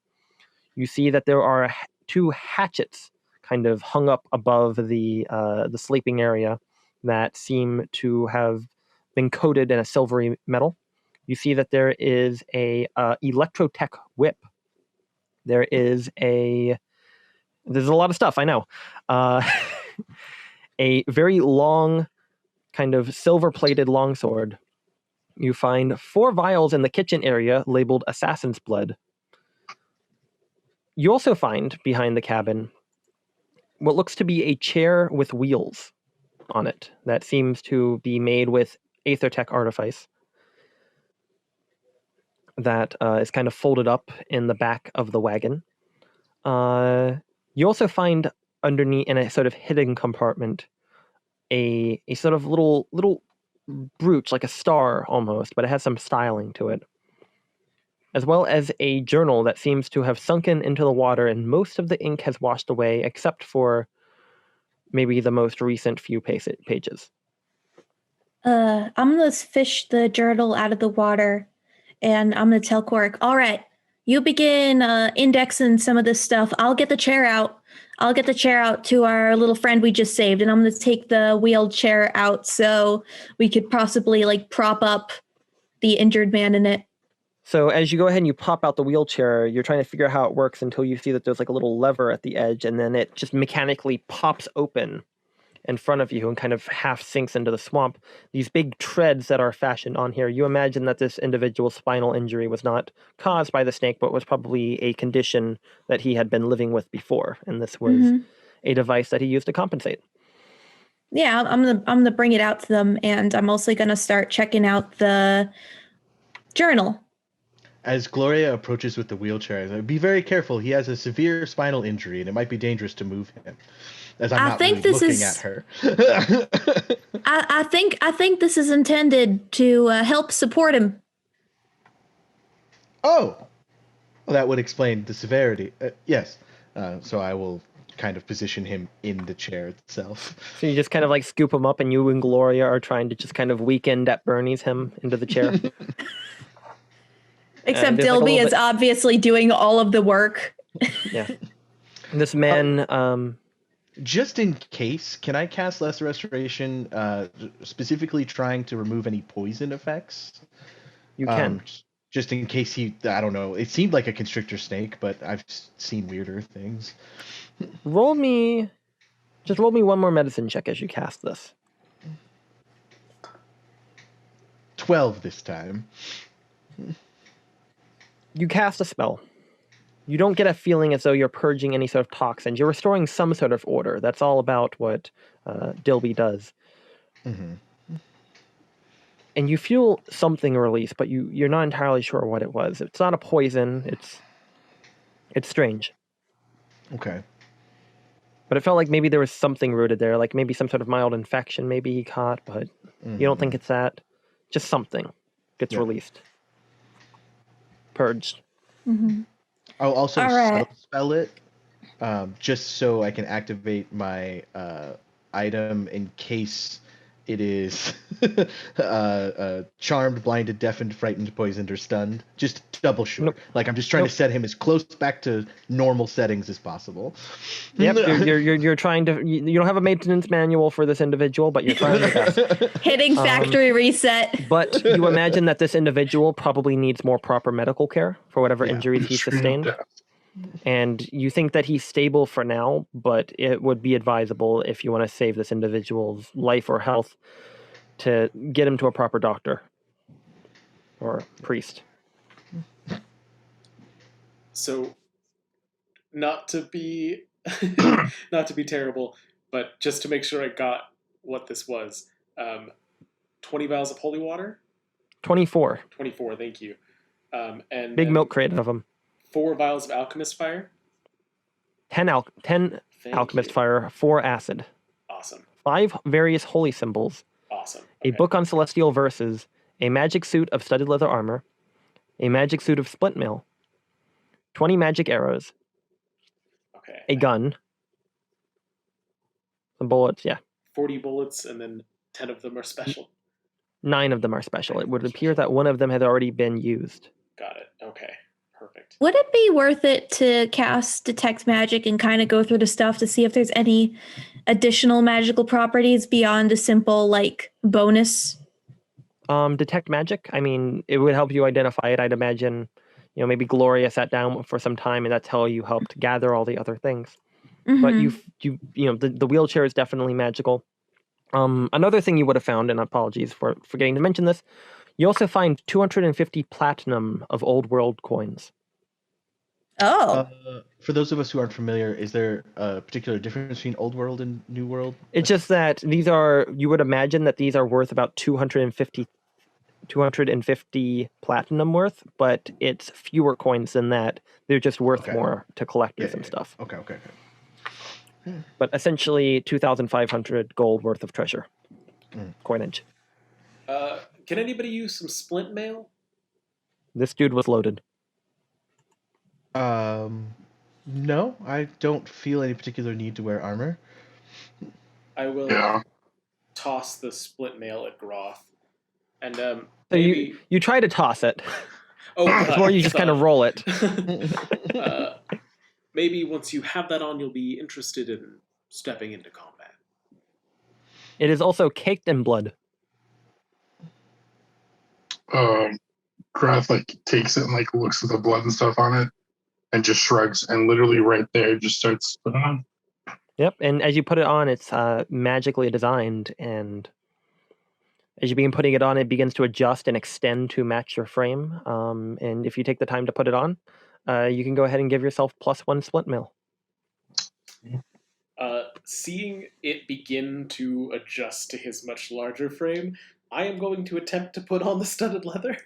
You see that there are 2 hatchets kind of hung up above the sleeping area that seem to have been coated in a silvery metal. You see that there is a Electrotech whip. There's a lot of stuff, I know. A very long, kind of silver-plated longsword. You find 4 vials in the kitchen area labeled Assassin's Blood. You also find, behind the cabin, what looks to be a chair with wheels on it that seems to be made with Aethertech artifice that is kind of folded up in the back of the wagon. You also find underneath, in a sort of hidden compartment, a sort of little brooch, like a star almost, but it has some styling to it, as well as a journal that seems to have sunken into the water and most of the ink has washed away except for maybe the most recent few pages. I'm gonna fish the journal out of the water, and I'm gonna tell Quark, all right, you begin indexing some of this stuff. I'll get the chair out. I'll get the chair out to our little friend we just saved, and I'm gonna take the wheeled chair out so we could possibly like prop up the injured man in it. So as you go ahead and you pop out the wheelchair, you're trying to figure out how it works until you see that there's like a little lever at the edge, and then it just mechanically pops open in front of you and kind of half sinks into the swamp. These big treads that are fashioned on here, you imagine that this individual's spinal injury was not caused by the snake, but was probably a condition that he had been living with before, and this was a device that he used to compensate. Yeah, I'm gonna bring it out to them, and I'm also gonna start checking out the journal. As Gloria approaches with the wheelchair, be very careful. He has a severe spinal injury, and it might be dangerous to move him. As I'm not really looking at her. I think this is intended to help support him. Oh, well, that would explain the severity. Yes. So I will kind of position him in the chair itself. So you just kind of like scoop him up, and you and Gloria are trying to just kind of weekend at Bernie's him into the chair. Except Dilby is obviously doing all of the work. Yeah. This man... just in case, can I cast Lesser Restoration, specifically trying to remove any poison effects? You can. Just in case I don't know. It seemed like a constrictor snake, but I've seen weirder things. Roll me one more medicine check as you cast this. 12 this time. You cast a spell. You don't get a feeling as though you're purging any sort of toxins. You're restoring some sort of order. That's all about what Dilby does. Mm-hmm. And you feel something release, but you're not entirely sure what it was. It's not a poison. It's strange. Okay. But it felt like maybe there was something rooted there, like maybe some sort of mild infection maybe he caught, but you don't think it's that. Just something gets released. Purged. Mm-hmm. I'll also spell it, just so I can activate my item in case It is charmed, blinded, deafened, frightened, poisoned, or stunned. Just double sure. Nope. Like I'm just trying to set him as close back to normal settings as possible. Yep, you're trying to. You don't have a maintenance manual for this individual, but you're trying your best. Hitting factory reset. But you imagine that this individual probably needs more proper medical care for whatever injuries he sustained. And you think that he's stable for now, but it would be advisable if you want to save this individual's life or health to get him to a proper doctor or priest. So, not to be terrible, but just to make sure I got what this was, 20 vials of holy water. 24. 24. Thank you. And Big milk crate of them. 4 vials of alchemist fire. 10 alchemist fire, 4 acid. Awesome. 5 various holy symbols. Awesome. A book on celestial verses. A magic suit of studded leather armor. A magic suit of splint mail. 20 magic arrows. Okay. A gun. Some bullets, yeah. 40 bullets, and then 10 of them are special. 9 of them are special. It would appear that one of them had already been used. Got it. Okay. Perfect. Would it be worth it to cast Detect Magic and kind of go through the stuff to see if there's any additional magical properties beyond a simple, like, bonus? Detect magic? I mean, it would help you identify it. I'd imagine, maybe Gloria sat down for some time and that's how you helped gather all the other things. Mm-hmm. But the wheelchair is definitely magical. Another thing you would have found, and apologies for forgetting to mention this, you also find 250 platinum of old world coins. Oh. For those of us who aren't familiar, is there a particular difference between old world and new world? It's just that you would imagine that these are worth about 250 platinum worth, but it's fewer coins than that. They're just worth more to collectors and stuff. Okay. But essentially 2,500 gold worth of treasure coinage. Can anybody use some splint mail? This dude was loaded. No, I don't feel any particular need to wear armor. I will toss the splint mail at Groth. And So maybe... you try to toss it. Oh, or you just kind of roll it. Maybe once you have that on, you'll be interested in stepping into combat. It is also caked in blood. Groth takes it and looks at the blood and stuff on it and just shrugs and literally right there just starts putting it on. Yep, and as you put it on, it's magically designed, and as you begin putting it on, it begins to adjust and extend to match your frame. And if you take the time to put it on, you can go ahead and give yourself +1 splint mail. Seeing it begin to adjust to his much larger frame, I am going to attempt to put on the studded leather.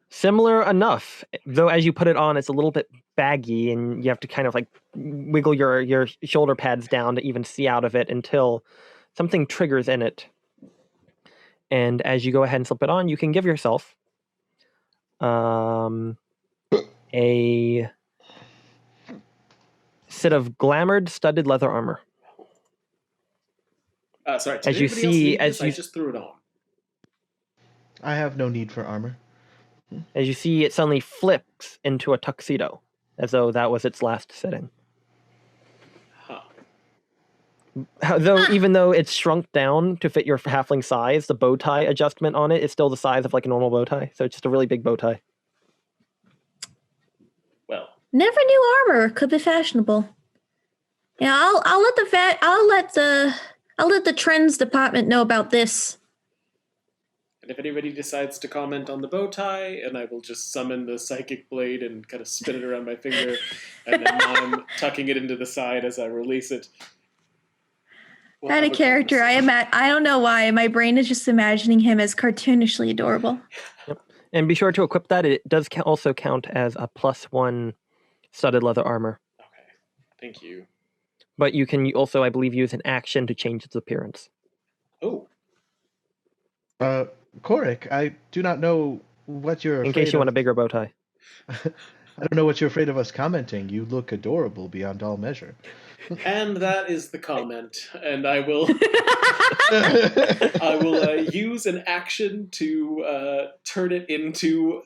Similar enough, though as you put it on, it's a little bit baggy, and you have to kind of wiggle your shoulder pads down to even see out of it until something triggers in it. And as you go ahead and slip it on, you can give yourself a set of glamored studded leather armor. Sorry, as you see, I just threw it on. I have no need for armor. As you see, it suddenly flips into a tuxedo, as though that was its last sitting. Even though it's shrunk down to fit your halfling size, the bow tie adjustment on it is still the size of a normal bow tie. So it's just a really big bow tie. Well, never knew armor could be fashionable. Yeah, I'll let the trends department know about this. And if anybody decides to comment on the bow tie, and I will just summon the psychic blade and kind of spin it around my finger, and then I'm tucking it into the side as I release it. Out of character, I don't know why. My brain is just imagining him as cartoonishly adorable. Yep. And be sure to equip that. It does also count as a +1 studded leather armor. Okay, thank you. But you can also, I believe, use an action to change its appearance. Oh. Korik, I do not know what you're in case you want a bigger bow tie. I don't know what you're afraid of us commenting. You look adorable beyond all measure. And that is the comment. And I will use an action to turn it into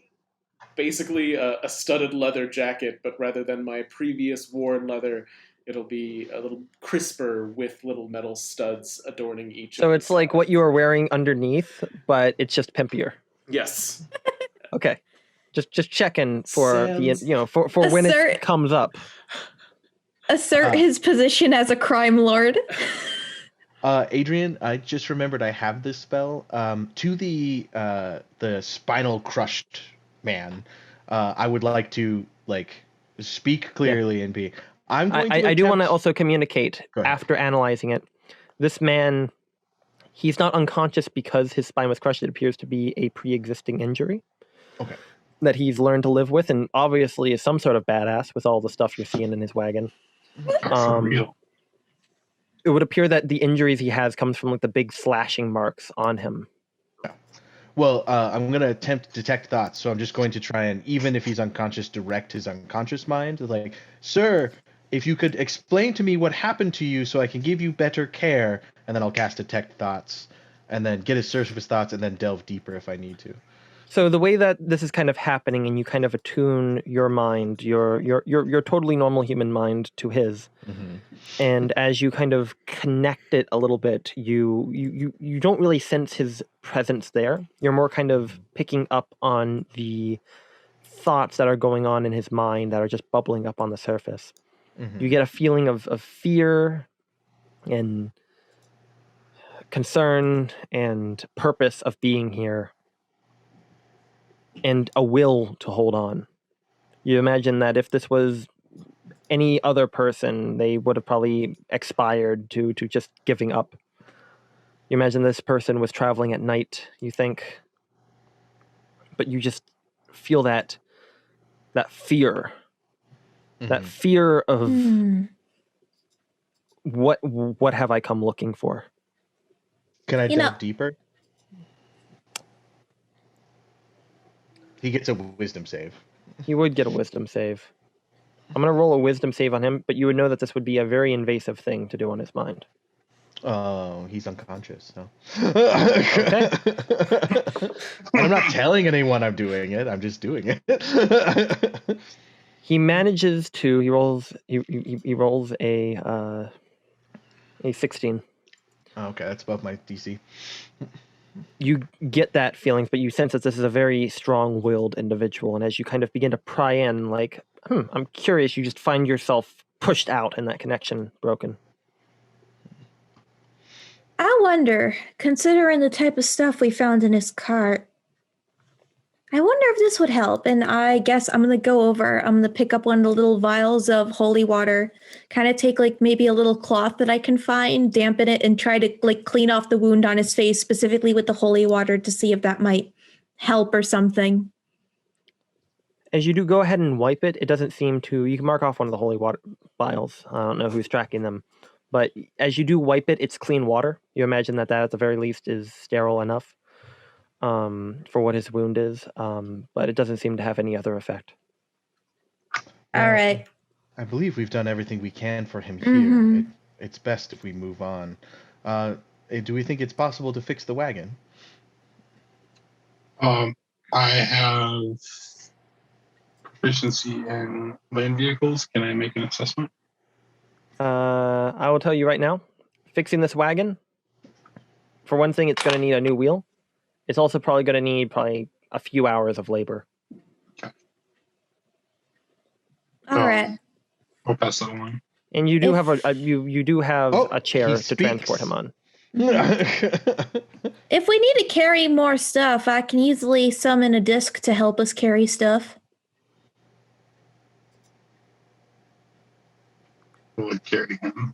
basically a studded leather jacket, but rather than my previous worn leather, it'll be a little crisper with little metal studs adorning each. So of it's the like what sides. you were wearing underneath, but it's just pimpier. Yes. Okay. Just checking for Sans- for when Assert- it comes up. Assert his position as a crime lord. Adrian, I just remembered I have this spell. To the spinal crushed man, I would like to speak clearly and be. I'm going to I do want to attempt- also communicate Go ahead. after analyzing it. This man, he's not unconscious because his spine was crushed. It appears to be a pre-existing injury. Okay. That he's learned to live with, and obviously is some sort of badass with all the stuff you're seeing in his wagon. For real. It would appear that the injuries he has comes from like the big slashing marks on him. Well, I'm going to attempt to detect thoughts, so I'm just going to try and, even if he's unconscious, direct his unconscious mind. Like, sir, if you could explain to me what happened to you so I can give you better care, and then I'll cast detect thoughts, and then get his surface thoughts, and then delve deeper if I need to. So the way that this is kind of happening, and you kind of attune your mind, your totally normal human mind to his, and as you kind of connect it a little bit, you don't really sense his presence there. You're more kind of picking up on the thoughts that are going on in his mind that are just bubbling up on the surface. You get a feeling of fear and concern and purpose of being here, and a will to hold on. You imagine that if this was any other person, they would have probably expired to just giving up. You imagine this person was traveling at night, you think, but you just feel that fear, that fear of what have I come looking for? Can I You delve know- deeper? He gets a wisdom save. He would get a wisdom save. I'm going to roll a wisdom save on him, but you would know that this would be a very invasive thing to do on his mind. Oh, he's unconscious. So. Okay. I'm not telling anyone I'm doing it. I'm just doing it. He manages to. He rolls a 16. Okay, that's above my DC. You get that feeling, but you sense that this is a very strong-willed individual, and as you kind of begin to pry in, like, I'm curious, you just find yourself pushed out and that connection broken. I wonder, considering the type of stuff we found in his cart, I wonder if this would help. And I guess I'm going to pick up one of the little vials of holy water, kind of take like maybe a little cloth that I can find, dampen it, and try to like clean off the wound on his face, specifically with the holy water, to see if that might help or something. As you do go ahead and wipe it, it doesn't seem to. You can mark off one of the holy water vials. I don't know who's tracking them. But as you do wipe it, it's clean water. You imagine that at the very least is sterile enough for what his wound is. But it doesn't seem to have any other effect. All right. I believe we've done everything we can for him here. It's best if we move on. Do we think it's possible to fix the wagon? I have proficiency in land vehicles. Can I make an assessment? I will tell you right now, fixing this wagon, for one thing, it's going to need a new wheel. It's also probably going to need a few hours of labor. All right. I'll pass that along. And you do have you do have Oh, a chair he to speaks. transport him on. If we need to carry more stuff, I can easily summon a disc to help us carry stuff. Who would carry him?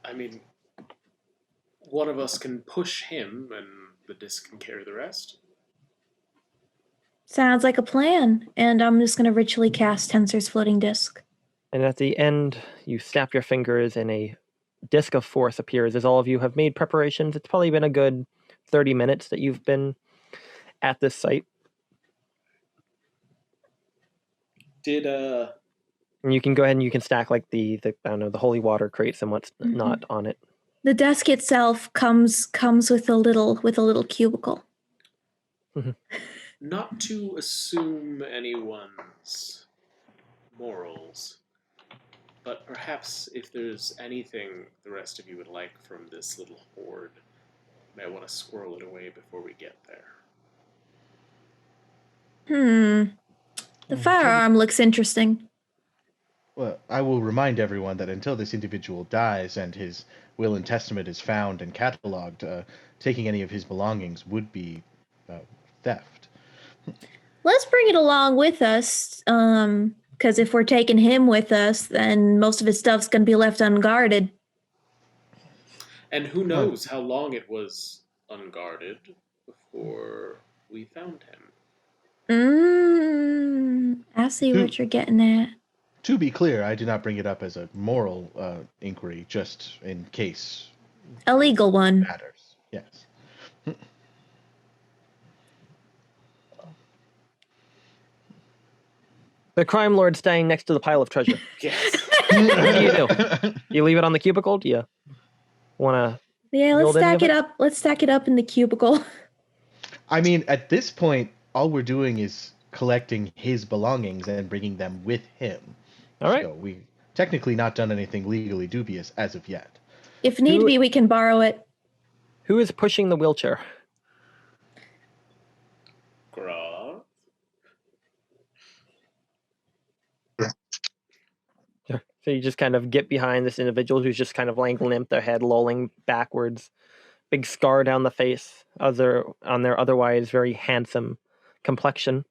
I mean, one of us can push him, and the disc can carry the rest. Sounds like a plan. And I'm just going to ritually cast Tensor's floating disc. And at the end, you snap your fingers and a disc of force appears as all of you have made preparations. It's probably been a good 30 minutes that you've been at this site. Did And you can go ahead and you can stack like the I don't know, the holy water crates and what's not on it. The desk itself comes with a little cubicle. not to assume anyone's morals, but perhaps if there's anything the rest of you would like from this little hoard, you may want to squirrel it away before we get there. The firearm looks interesting. Well, I will remind everyone that until this individual dies and his will and testament is found and cataloged, taking any of his belongings would be theft. Let's bring it along with us, because if we're taking him with us, then most of his stuff's going to be left unguarded. And who knows how long it was unguarded before we found him. I see what you're getting at. To be clear, I did not bring it up as a moral inquiry, just in case A legal one. matters. Yes. The crime lord staying next to the pile of treasure. Yes. What do you do? You leave it on the cubicle? Do you want to? Yeah, let's Build any stack of it it? up. Let's stack it up in the cubicle. I mean, at this point, all we're doing is collecting his belongings and bringing them with him. All right. So we technically not done anything legally dubious as of yet. If need Who- be, we can borrow it. Who is pushing the wheelchair? Groth. So you just kind of get behind this individual who's just kind of laying limp, their head lolling backwards, big scar down the face, on their otherwise very handsome complexion.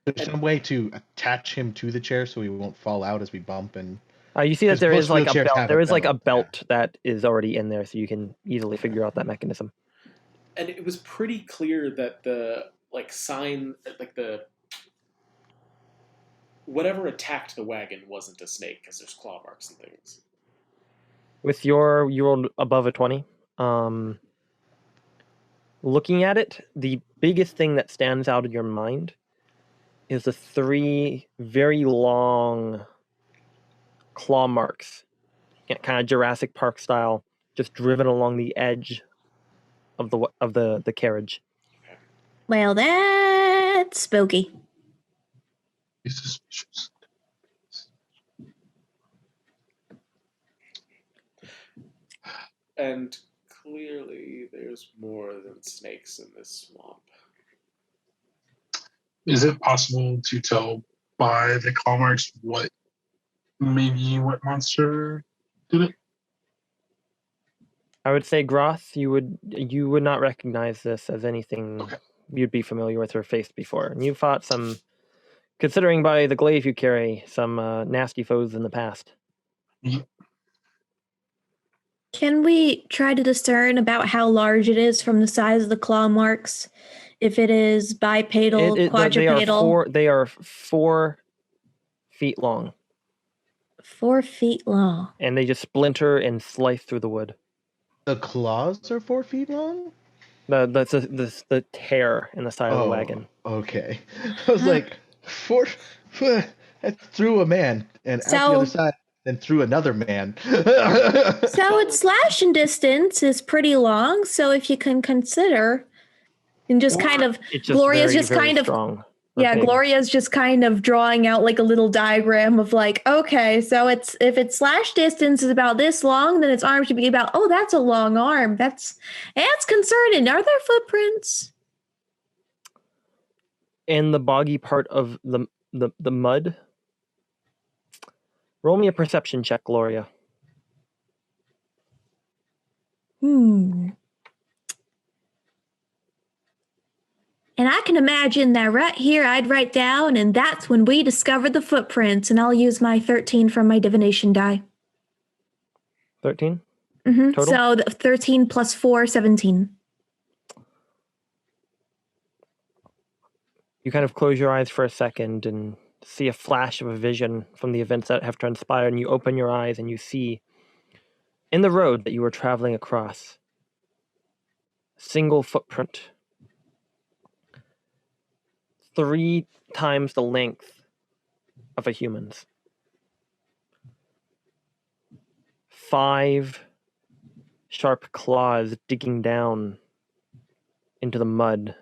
There's some way to attach him to the chair so he won't fall out as we bump and. You see that Because there is most like a wheelchairs belt. have There a is like a belt, yeah. belt that is already in there, so you can easily figure out that mechanism. And it was pretty clear that the sign, whatever attacked the wagon wasn't a snake because there's claw marks and things. With you rolled above a 20. Looking at it, the biggest thing that stands out in your mind is the 3 very long claw marks, kind of Jurassic Park style, just driven along the edge of the carriage. Well, that's spooky. Be suspicious. And clearly there's more than snakes in this swamp. Is it possible to tell by the claw marks what monster did it? I would say Groth, you would not recognize this as anything Okay. you'd be familiar with or faced before. And you fought some, considering by the glaive you carry, some nasty foes in the past. Can we try to discern about how large it is from the size of the claw marks? If it is bipedal, quadrupedal? They are 4 feet long, 4 feet long. and they just splinter and slice through the wood. The claws are 4 feet long? The tear in the side of the wagon. Okay. I was like, 4 that's through a man, and out the So- other side, then through another man. So its slashing distance is pretty long. So if you can consider, and just kind of, It's just Gloria's very, just very kind of, strong. yeah, big. Gloria's just kind of drawing out like a little diagram of like, okay, so if its slash distance is about this long, then its arm should be about, oh, that's a long arm. That's concerning. Are there footprints? In the boggy part of the mud. Roll me a perception check, Gloria. And I can imagine that right here I'd write down, and that's when we discovered the footprints, and I'll use my 13 from my divination die. 13? Mm-hmm. Total? So 13 plus 4, 17. You kind of close your eyes for a second and see a flash of a vision from the events that have transpired, and you open your eyes and you see in the road that you were traveling across a single footprint 3 times the length of a human's. 5 sharp claws digging down into the mud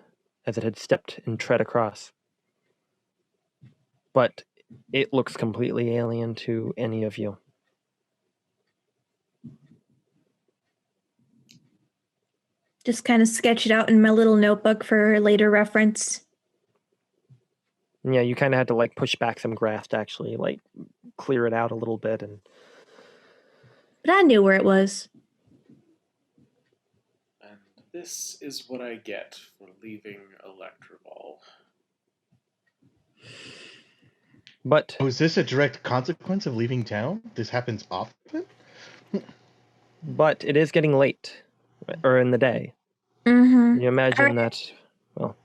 as it had stepped and tread across. But it looks completely alien to any of you. Just kind of sketch it out in my little notebook for later reference. Yeah, you kind of had to like push back some grass to actually like clear it out a little bit. But I knew where it was. And this is what I get for leaving Electrival. But Oh, is this a direct consequence of leaving town? This happens often? it is getting late, or in the day. Mm-hmm. You imagine that, well,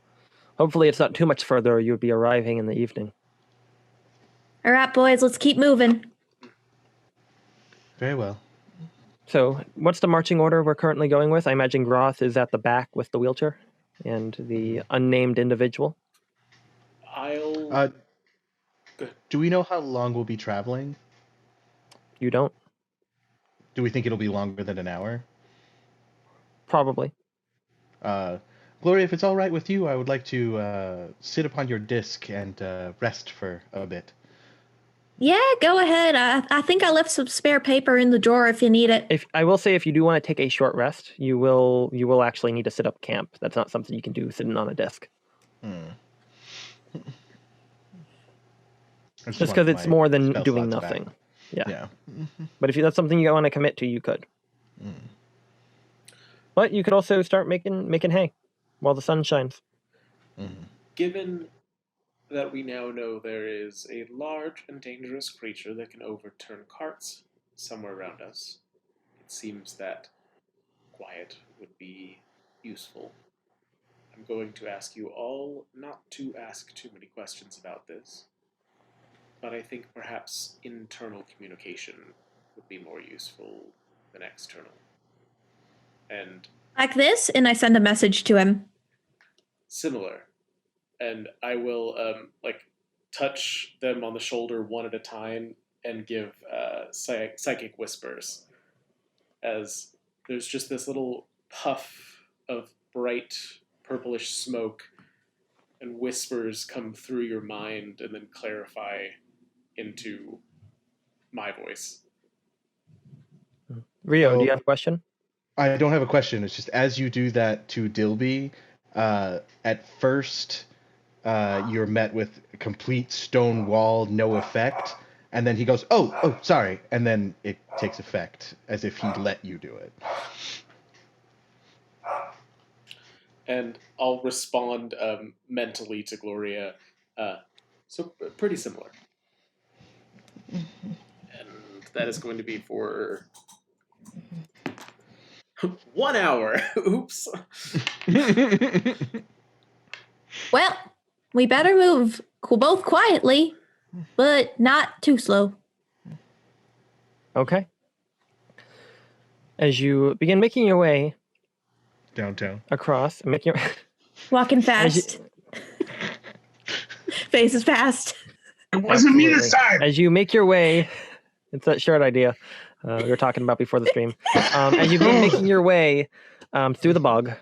hopefully it's not too much further or you would be arriving in the evening. All right, boys, let's keep moving. Very well. So, what's the marching order we're currently going with? I imagine Groth is at the back with the wheelchair and the unnamed individual. I'll... Do we know how long we'll be traveling? You don't? Do we think it'll be longer than an hour? Probably. Gloria, if it's all right with you, I would like to sit upon your disc and rest for a bit. Yeah, go ahead. I think I left some spare paper in the drawer if you need it. If I will say, if you do want to take a short rest, you will actually need to sit up camp. That's not something you can do sitting on a desk. Just because it's more than doing nothing. Back. Yeah. But if that's something you want to commit to, you could. But you could also start making hay while the sun shines. Given that we now know there is a large and dangerous creature that can overturn carts somewhere around us, it seems that quiet would be useful. I'm going to ask you all not to ask too many questions about this, but I think perhaps internal communication would be more useful than external. And like this, and I send a message to him. Similar. And I will touch them on the shoulder one at a time and give psychic whispers, as there's just this little puff of bright purplish smoke, and whispers come through your mind and then clarify into my voice. Rio, do you have a question? I don't have a question. It's just as you do that to Dilby, at first you're met with a complete stone wall, no effect, and then he goes, oh, sorry, and then it takes effect as if he let you do it. And I'll respond mentally to Gloria. So pretty similar. And that is going to be for 1 hour. Oops. Well, we better move both quietly, but not too slow. Okay. As you begin making your way Downtown. across, Walking fast. Faces fast. It wasn't me this time. As you make your way, it's that shared idea we were talking about before the stream. As you begin making your way through the bog,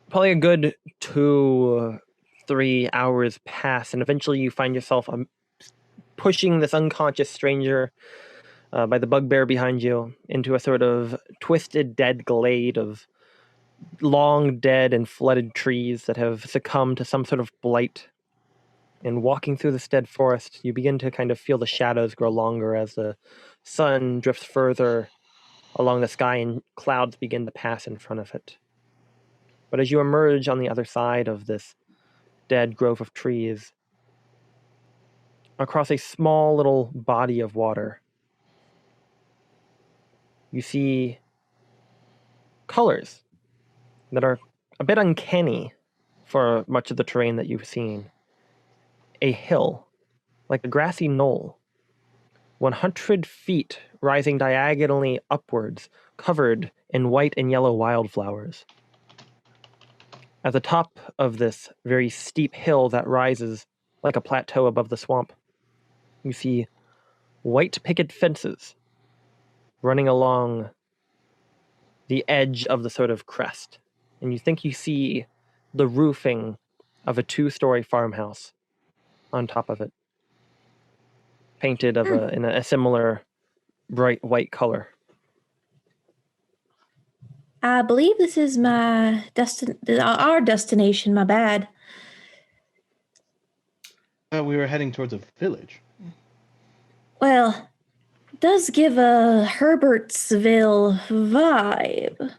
probably a good 2-3 hours pass, and eventually you find yourself pushing this unconscious stranger by the bugbear behind you into a sort of twisted, dead glade of long dead and flooded trees that have succumbed to some sort of blight. And walking through this dead forest, you begin to kind of feel the shadows grow longer as the sun drifts further along the sky and clouds begin to pass in front of it. But as you emerge on the other side of this dead grove of trees, across a small little body of water, you see colors that are a bit uncanny for much of the terrain that you've seen. A hill, like a grassy knoll, 100 feet rising diagonally upwards, covered in white and yellow wildflowers. At the top of this very steep hill that rises like a plateau above the swamp. You see white picket fences running along the edge of the sort of crest. And you think you see the roofing of a 2-story farmhouse on top of it, painted in a similar bright white color. I believe this is our destination, my bad. We were heading towards a village. Well, it does give a Herbertsville vibe.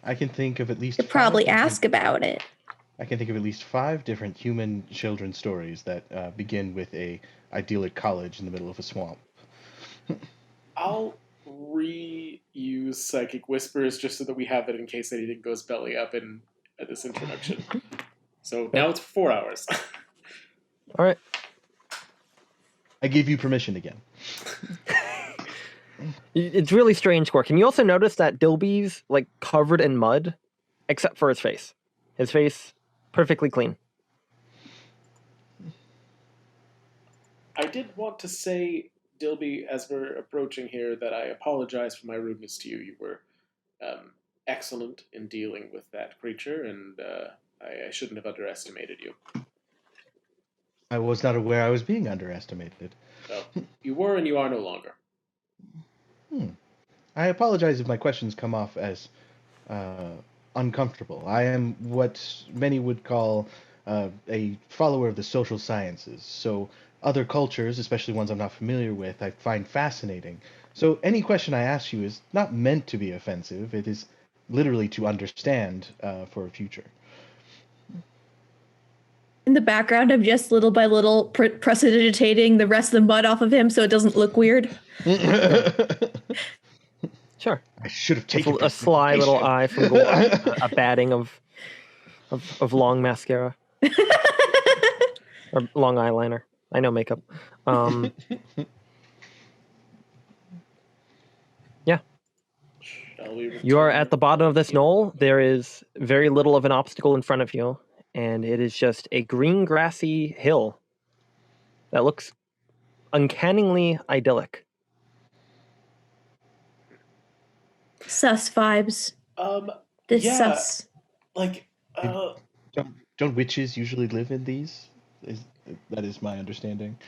I can think of at least Could probably 5 different- ask about it. I can think of at least 5 different human children's stories that begin with a idyllic college in the middle of a swamp. I'll reuse Psychic Whispers just so that we have it in case anything goes belly up in this introduction. So now it's 4 hours. All right. I give you permission again. It's really strange, Quark. And you also notice that Dilby's like covered in mud, except for his face. His face, perfectly clean. I did want to say, Dilby, as we're approaching here, that I apologize for my rudeness to you. You were excellent in dealing with that creature, and I shouldn't have underestimated you. I was not aware I was being underestimated. Well, you were and you are no longer. I apologize if my questions come off as uncomfortable. I am what many would call a follower of the social sciences. So other cultures, especially ones I'm not familiar with, I find fascinating. So any question I ask you is not meant to be offensive. It is literally to understand for a future. In the background, I'm just little by little precipitating the rest of the mud off of him so it doesn't look weird. Sure. I should have Just taken a sly little eye from Gore, a batting of long mascara or long eyeliner. I know makeup. Yeah. You are at the bottom of this knoll. There is very little of an obstacle in front of you, and it is just a green grassy hill that looks uncannily idyllic. Sus vibes. This yeah, sus. like, Don't witches usually live in these? That is my understanding.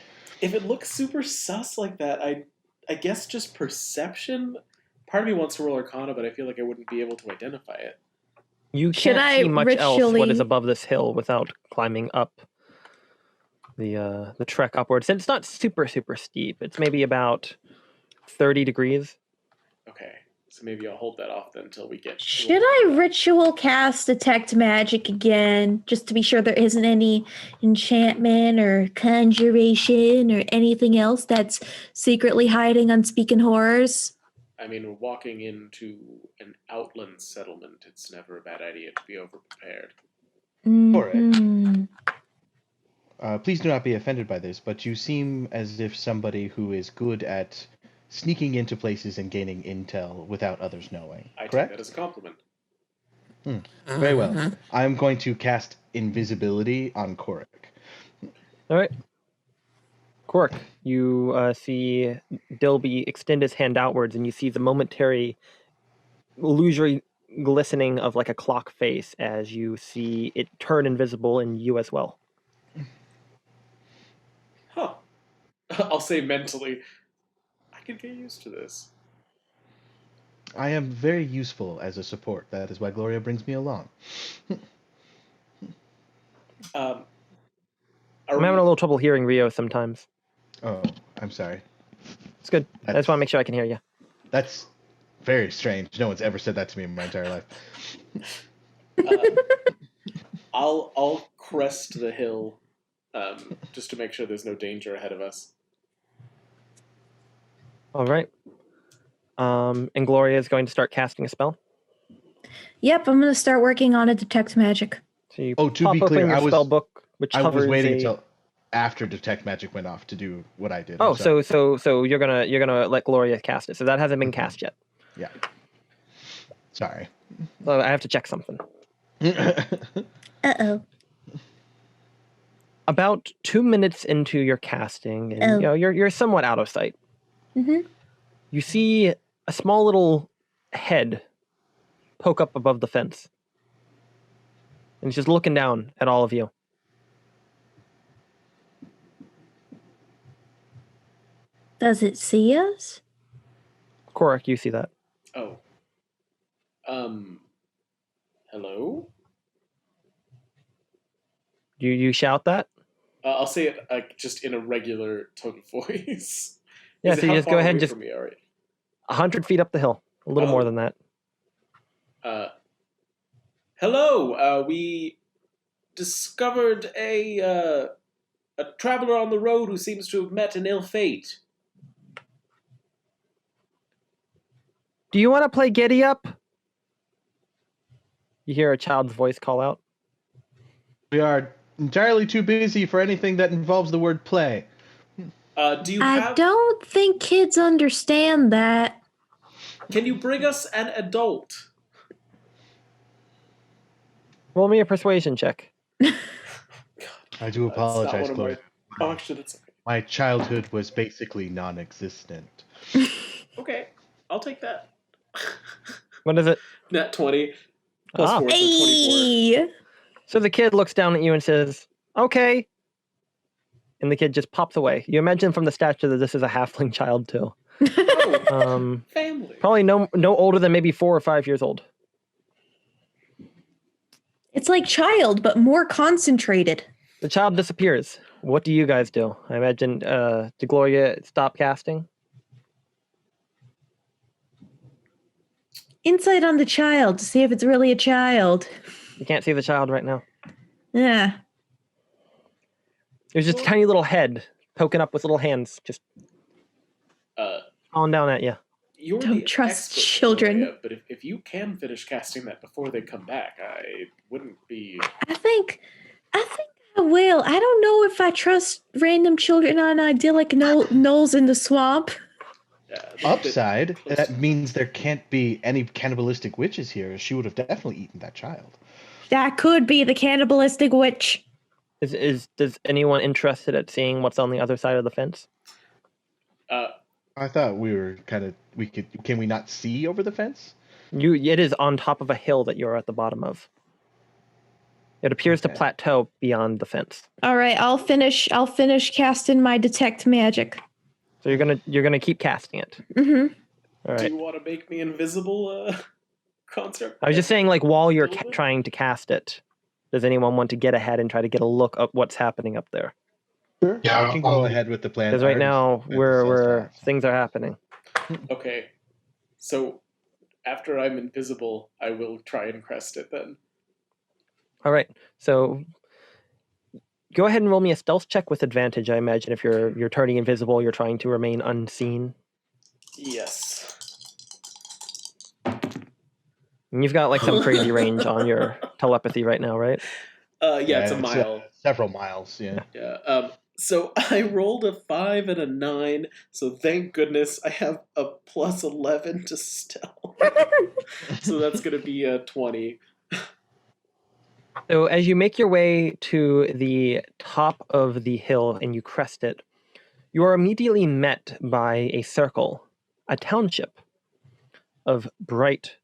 if it looks super sus like that, I guess just perception. Part of me wants to roll Arcana, but I feel like I wouldn't be able to identify it. You Should can't I see much else what ritually- is above this hill without climbing up the trek upwards. And it's not super steep. It's maybe about 30 degrees. Okay, so maybe I'll hold that off then until we get. Should I ritual cast Detect Magic again, just to be sure there isn't any enchantment or conjuration or anything else that's secretly hiding unspeaken horrors? I mean, we're walking into an outland settlement. It's never a bad idea to be overprepared. Mhm. Please do not be offended by this, but you seem as if somebody who is good at sneaking into places and gaining intel without others knowing. I take Correct? that as a compliment. Very well. I'm going to cast invisibility on Korik. All right. Quark, you see Dilby extend his hand outwards, and you see the momentary illusory glistening of like a clock face as you see it turn invisible in you as well. Huh. I'll say mentally, I could get used to this. I am very useful as a support. That is why Gloria brings me along. Are I'm we- having a little trouble hearing Rio sometimes. Oh, I'm sorry. It's good. I just want to make sure I can hear you. That's very strange. No one's ever said that to me in my entire life. I'll crest the hill just to make sure there's no danger ahead of us. All right. And Gloria is going to start casting a spell. Yep, I'm going to start working on a Detect Magic. So you Oh, to pop be open clear, your I was- spell book, which I covers was waiting a... until after Detect Magic went off to do what I did. Oh, I'm sorry. so you're gonna let Gloria cast it. So that hasn't been cast yet. Yeah. Sorry. So I have to check something. Uh-oh. about 2 minutes into your casting, and you're somewhat out of sight. Mm-hmm. You see a small little head poke up above the fence, and it's just looking down at all of you. Does it see us? Korak, you see that. Oh. Hello? You shout that? I'll say it just in a regular tone of voice. Yeah, Is it so you how just go far ahead away and just from me, all right? 100 feet up the hill. A little more than that. Hello. We discovered a traveler on the road who seems to have met an ill fate. Do you want to play Giddy Up? You hear a child's voice call out. We are entirely too busy for anything that involves the word play. Do you I have... don't think kids understand that. Can you bring us an adult? Roll me a persuasion check. I do apologize, Chloe. Oh, actually, that's okay. My childhood was basically non-existent. Okay, I'll take that. What is it? Nat 20. Plus 4, so 24. Hey! So the kid looks down at you and says, okay. And the kid just pops away. You imagine from the stature that this is a halfling child too. Oh, family. Probably no older than maybe 4 or 5 years old. It's like child, but more concentrated. The child disappears. What do you guys do? I imagine DeGloria stop casting. Insight on the child to see if it's really a child. You can't see the child right now. Yeah. There's just a tiny little head poking up with little hands, just calling down at you. You're Don't the trust expert, children. Gloria, but if you can finish casting that before they come back, I wouldn't be... I think I will. I don't know if I trust random children on idyllic knolls in the swamp. Upside, that means there can't be any cannibalistic witches here. She would have definitely eaten that child. That could be the cannibalistic witch. Does anyone interested at seeing what's on the other side of the fence? I thought we were can we not see over the fence? It is on top of a hill that you're at the bottom of. It appears to plateau beyond the fence. All right, I'll finish casting my detect magic. So you're gonna keep casting it. Mm-hmm. All right. Do you want to make me invisible, concert? I was just saying, like, while you're trying to cast it, does anyone want to get ahead and try to get a look at what's happening up there? Sure. Yeah, I can go ahead with the plan. Because right now we're things are happening. Okay, so after I'm invisible, I will try and crest it then. All right. So go ahead and roll me a stealth check with advantage. I imagine if you're turning invisible, you're trying to remain unseen. Yes. And you've got like some crazy range on your telepathy right now, right? Yeah, it's a mile. Several miles, yeah. Yeah. So I rolled a 5 and a 9, so thank goodness I have a plus 11 to stealth. So that's going to be a 20. So as you make your way to the top of the hill and you crest it, you are immediately met by a circle, a township of bright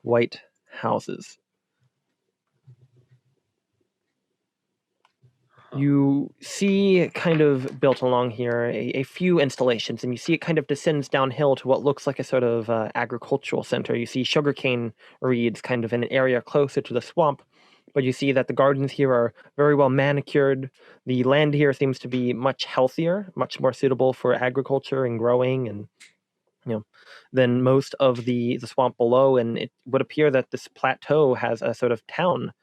white houses. You see kind of built along here a few installations, and you see it kind of descends downhill to what looks like a sort of agricultural center. You see sugarcane reeds kind of in an area closer to the swamp, but you see that the gardens here are very well manicured. The land here seems to be much healthier, much more suitable for agriculture and growing, and than most of the swamp below. And it would appear that this plateau has a sort of town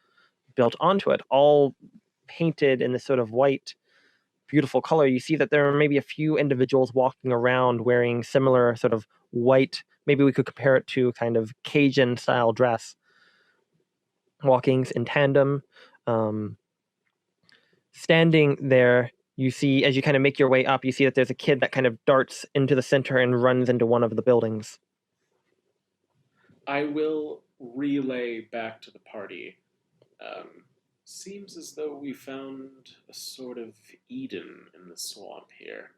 built onto it, all painted in this sort of white, beautiful color. You see that there are maybe a few individuals walking around wearing similar sort of white, maybe we could compare it to kind of Cajun style dress, walking in tandem. Standing there, you see, as you kind of make your way up, you see that there's a kid that kind of darts into the center and runs into one of the buildings. I will relay back to the party. Seems as though we found a sort of Eden in the swamp here.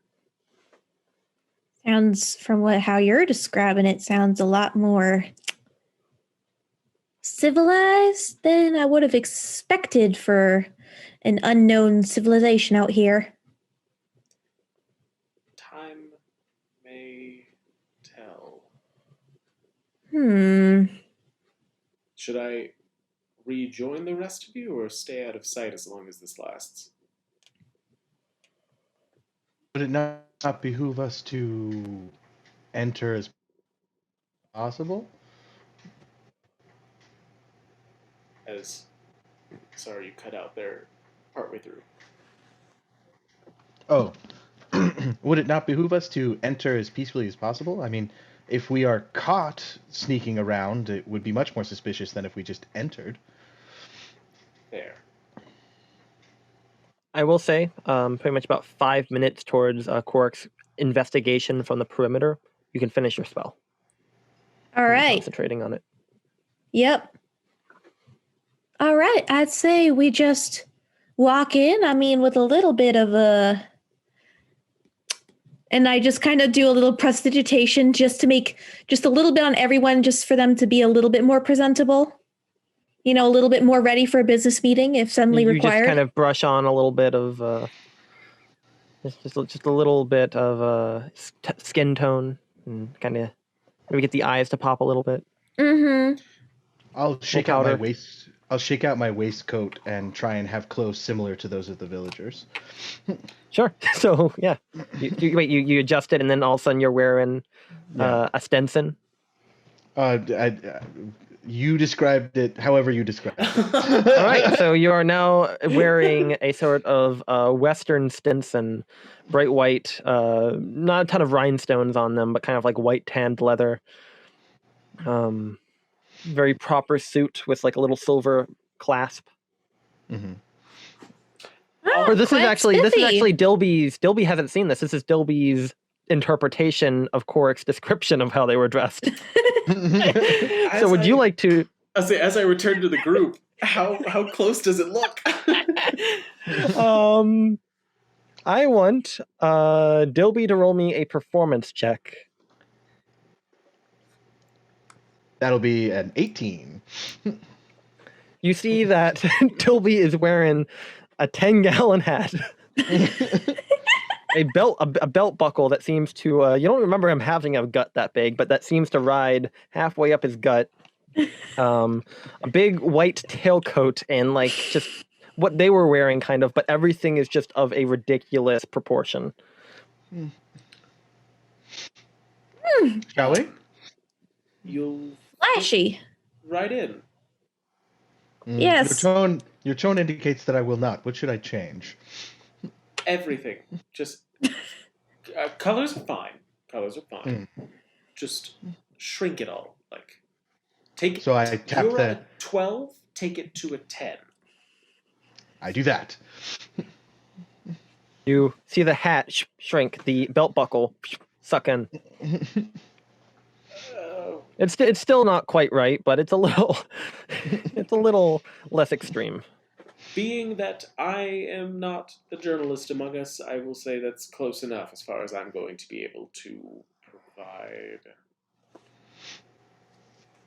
Sounds from how you're describing it, sounds a lot more civilized than I would have expected for an unknown civilization out here. Time may tell. Should I rejoin the rest of you or stay out of sight as long as this lasts? Would it not behoove us to enter as possible? Sorry, you cut out there partway through. Oh, would it not behoove us to enter as peacefully as possible? I mean, if we are caught sneaking around, it would be much more suspicious than if we just entered. There. I will say, pretty much about 5 minutes towards Korik's investigation from the perimeter, you can finish your spell. All right. Concentrating on it. Yep. All right. I'd say we just walk in. I mean, with a little bit of a... And I just kind of do a little prestidigitation just to make just a little bit on everyone, just for them to be a little bit more presentable. You know, a little bit more ready for a business meeting if suddenly You required. just kind of brush on a little bit of... just a little bit of skin tone and kind of maybe get the eyes to pop a little bit. Mm-hmm. I'll shake out my powder. waist. I'll shake out my waistcoat and try and have clothes similar to those of the villagers. Sure. So yeah, you adjust it, and then all of a sudden you're wearing a Stenson. You described it however you described it. All right. So you are now wearing a sort of Western Stinson, bright white, not a ton of rhinestones on them, but kind of like white tanned leather. Very proper suit with like a little silver clasp. Mm-hmm. Oh, Or this is actually spiffy. Dilby's. Dilby hasn't seen this. This is Dilby's interpretation of Korik's description of how they were dressed. So would you like to? As I return to the group, how close does it look? I want Dilby to roll me a performance check. That'll be an 18. You see that Dilby is wearing a 10-gallon hat, a belt buckle that seems to you don't remember him having a gut that big, but that seems to ride halfway up his gut. A big white tailcoat and like just what they were wearing, kind of, but everything is just of a ridiculous proportion. Shall we? You'll Flashy. right in. Yes. Your tone indicates that I will not. What should I change? Everything. Just colors are fine. Colors are fine. Just shrink it all. Like take. So I tap you're the. at a 12. Take it to a 10. I do that. You see the hat shrink, the belt buckle suck in. It's still not quite right, but it's a little less extreme. Being that I am not the journalist among us, I will say that's close enough as far as I'm going to be able to provide.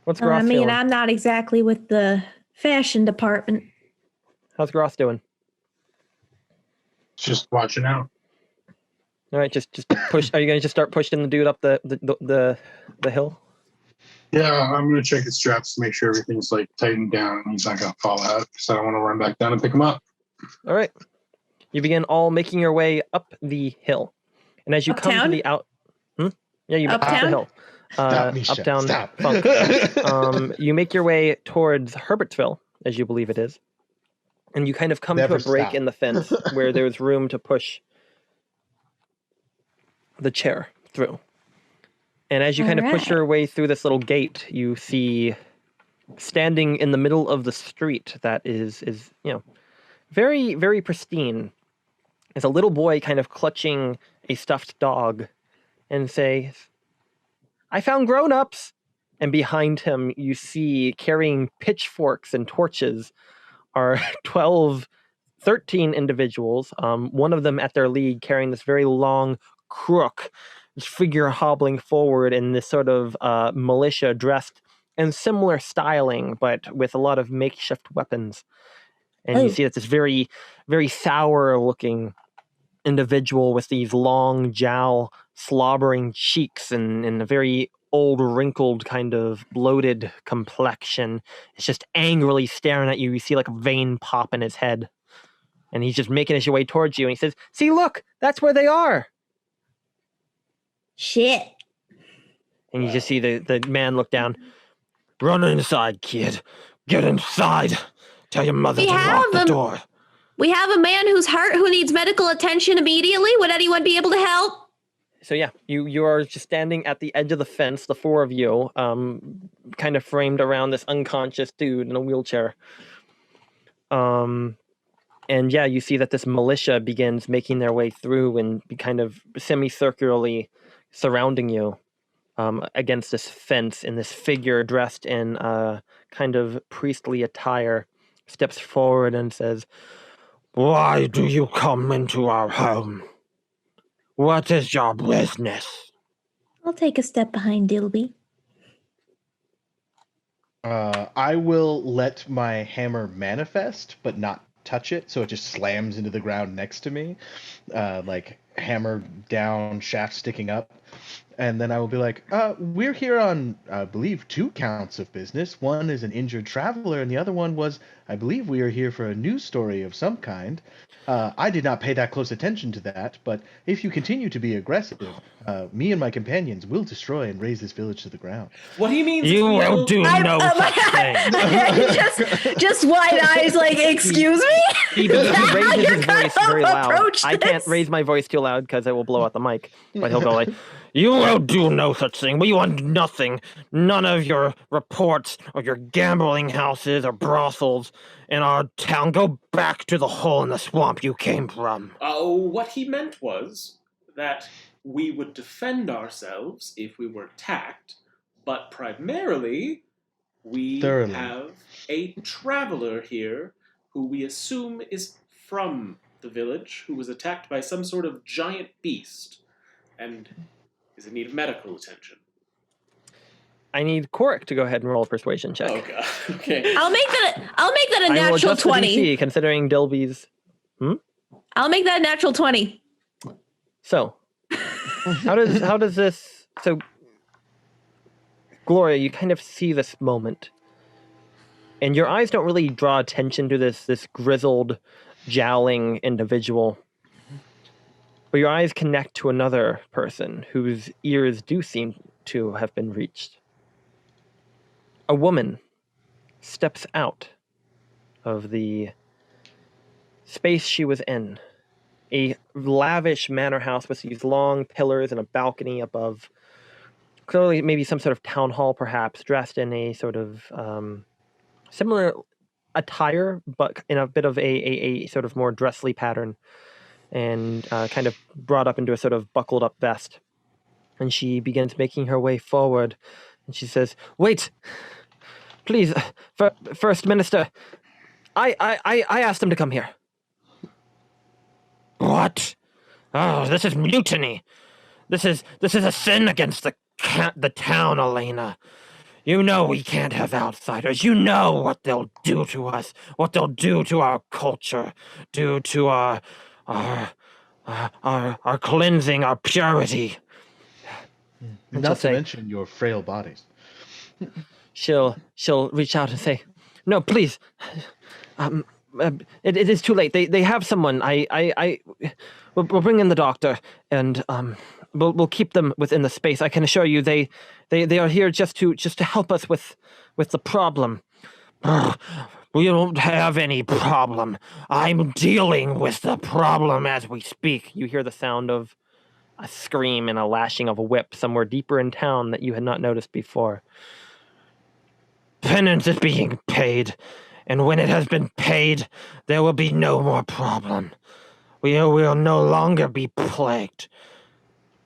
What's Groth I mean, feeling? I'm not exactly with the fashion department. How's Groth doing? Just watching out. All right, just push. Are you gonna just start pushing the dude up the hill? Yeah, I'm gonna check his straps to make sure everything's like tightened down and he's not gonna fall out because I don't want to run back down and pick him up. All right. You begin all making your way up the hill, and as you come to Uptown? the out, yeah, you up the Uptown? hill, Stop, Misha, up down. stop. Funk. You make your way towards Herbertsville, as you believe it is, and you kind of come Never to a break stop. in the fence where there's room to push the chair through. And as you kind of push your way through this little gate, you see standing in the middle of the street that is very, very pristine, is a little boy kind of clutching a stuffed dog and say, "I found grown-ups." And behind him, you see carrying pitchforks and torches are 13 individuals, one of them at their lead carrying this very long crook, this figure hobbling forward in this sort of militia dressed in similar styling, but with a lot of makeshift weapons. And you see that this very, very sour-looking individual with these long jowl, slobbering cheeks and a very old, wrinkled, kind of bloated complexion is just angrily staring at you. You see like a vein pop in his head. And he's just making his way towards you. And he says, "See, look, that's where they are." Shit. And you just see the man look down. "Run inside, kid. Get inside. Tell your mother to lock the door." We have a man who's hurt who needs medical attention immediately. Would anyone be able to help? So yeah, you are just standing at the edge of the fence, the four of you, kind of framed around this unconscious dude in a wheelchair. And yeah, you see that this militia begins making their way through and be kind of semicircularly surrounding you against this fence, and this figure dressed in kind of priestly attire steps forward and says, "Why do you come into our home? What is your business?" I'll take a step behind Dilby. I will let my hammer manifest, but not touch it, so it just slams into the ground next to me, like hammer down, shaft sticking up. And then I will be like, we're here on, I believe, 2 counts of business. One is an injured traveler, and the other one was, I believe we are here for a news story of some kind. I did not pay that close attention to that, but if you continue to be aggressive, me and my companions will destroy and raze this village to the ground. What do you mean? You will do no such thing. just wide eyes, like, excuse me? He raises his voice very loud. approach I can't this? raise my voice too loud because it will blow out the mic. But he'll go like, "You will do no such thing. We want nothing. None of your reports or your gambling houses or brothels in our town. Go back to the hole in the swamp you came from." What he meant was that we would defend ourselves if we were attacked, but primarily we Thoroughly. have a traveler here who we assume is from the village, who was attacked by some sort of giant beast and is in need of medical attention. I need Korik to go ahead and roll a persuasion check. Oh god. Okay. I'll make that a I will natural adjust the 20. DC, considering Dilby's. I'll make that a natural 20. So, how does this? So, Gloria, you kind of see this moment, and your eyes don't really draw attention to this grizzled, jowling individual, but your eyes connect to another person whose ears do seem to have been reached. A woman steps out of the space she was in. A lavish manor house with these long pillars and a balcony above. Clearly, maybe some sort of town hall, perhaps, dressed in a sort of similar attire, but in a bit of a sort of more dressly pattern, and kind of brought up into a sort of buckled up vest. And she begins making her way forward, and she says, "Wait, please, First Minister, I asked him to come here." "What? Oh, this is mutiny. This is a sin against the town, Elena. You know we can't have outsiders. You know what they'll do to us, what they'll do to our culture, do to our cleansing, our purity." And Not to mention your frail bodies. She'll reach out and say, "No, please. It is too late. They have someone. We'll bring in the doctor, and we'll keep them within the space. I can assure you, they are here just to help us with the problem." "We don't have any problem. I'm dealing with the problem as we speak." You hear the sound of a scream and a lashing of a whip somewhere deeper in town that you had not noticed before. "Penance is being paid. And when it has been paid, there will be no more problem. We will no longer be plagued.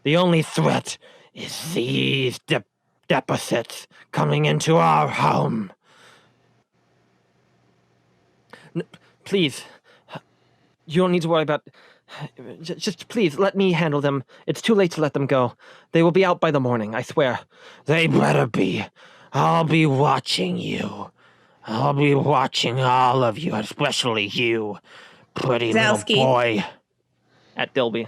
The only threat is these deposits coming into our home." Please, you don't need to worry about... Just please, let me handle them. It's too late to let them go. They will be out by the morning, I swear. They better be. I'll be watching you. I'll be watching all of you, especially you, pretty Zalski. little boy. At Dilby.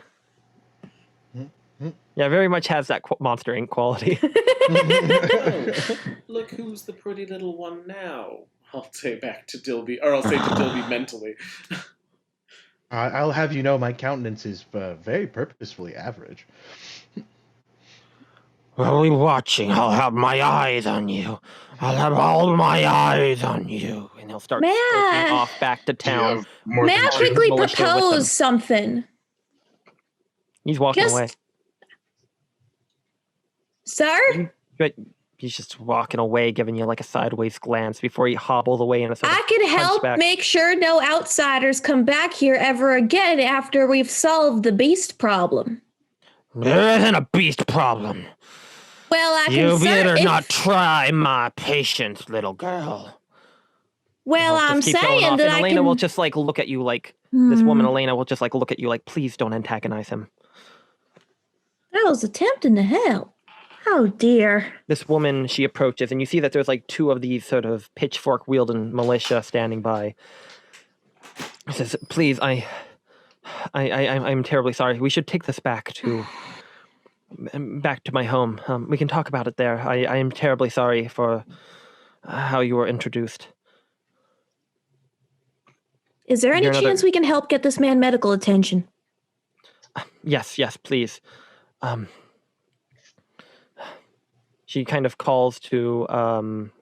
Yeah, very much has that Monster Inc. quality. Oh, look who's the pretty little one now. I'll say back to Dilby, or I'll say to Dilby mentally. I'll have you know my countenance is very purposefully average. I'll be watching. I'll have my eyes on you. I'll have all my eyes on you. And he'll start May skulking I- off back to Do you town. have more May than I two? quickly militia with them. propose something? He's walking Just- away. Sir? But he's just walking away, giving you like a sideways glance before he hobbles away in a sort of I can help hunchback. make sure no outsiders come back here ever again after we've solved the beast problem. There isn't a beast problem. Well, I can You better if- not try my patience, little girl. Well, He'll I'm just keep going saying off, that and I Elena can. will just like look at you like this woman. Hmm. Elena will just like look at you like, please don't antagonize him. I was attempting to help. Oh dear. This woman, she approaches, and you see that there's like two of these sort of pitchfork wielding militia standing by. Says, please, I'm terribly sorry. We should take this back to my home. We can talk about it there. I am terribly sorry for how you were introduced. Is there any You're another- chance we can help get this man medical attention? Yes, please. She kind of calls to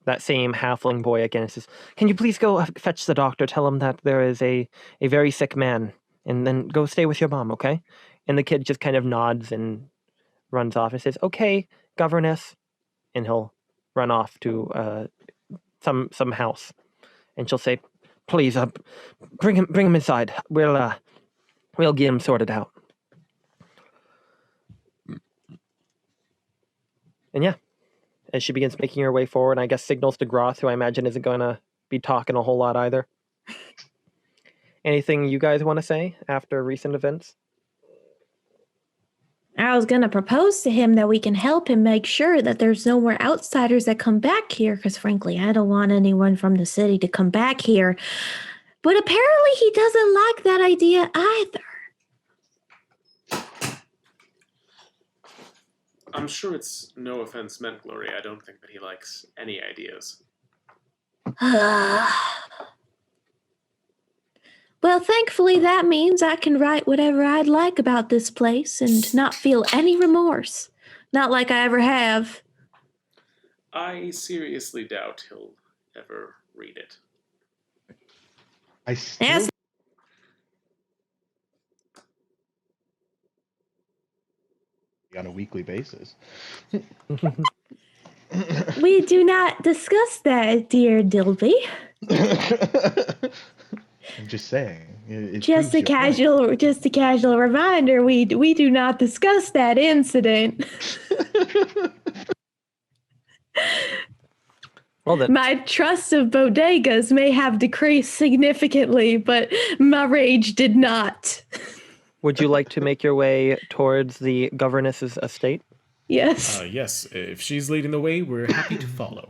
that same halfling boy again and says, can you please go fetch the doctor? Tell him that there is a very sick man, and then go stay with your mom, okay? And the kid just kind of nods and runs off and says, okay, governess. And he'll run off to some house. And she'll say, please, bring him inside. We'll get him sorted out. And yeah, as she begins making her way forward, I guess signals to Groth, who I imagine isn't going to be talking a whole lot either. Anything you guys want to say after recent events? I was going to propose to him that we can help him make sure that there's no more outsiders that come back here, because frankly, I don't want anyone from the city to come back here. But apparently he doesn't like that idea either. I'm sure it's no offense meant, Gloria. I don't think that he likes any ideas. Well, thankfully that means I can write whatever I'd like about this place and not feel any remorse. Not like I ever have. I seriously doubt he'll ever read it. I still Yes. on a weekly basis. We do not discuss that, dear Dilby. I'm just saying. It Just proves your point. a casual reminder. We do not discuss that incident. Well, then, My trust of bodegas may have decreased significantly, but my rage did not. would you like to make your way towards the governess's estate? Yes. Yes, if she's leading the way, we're happy to follow.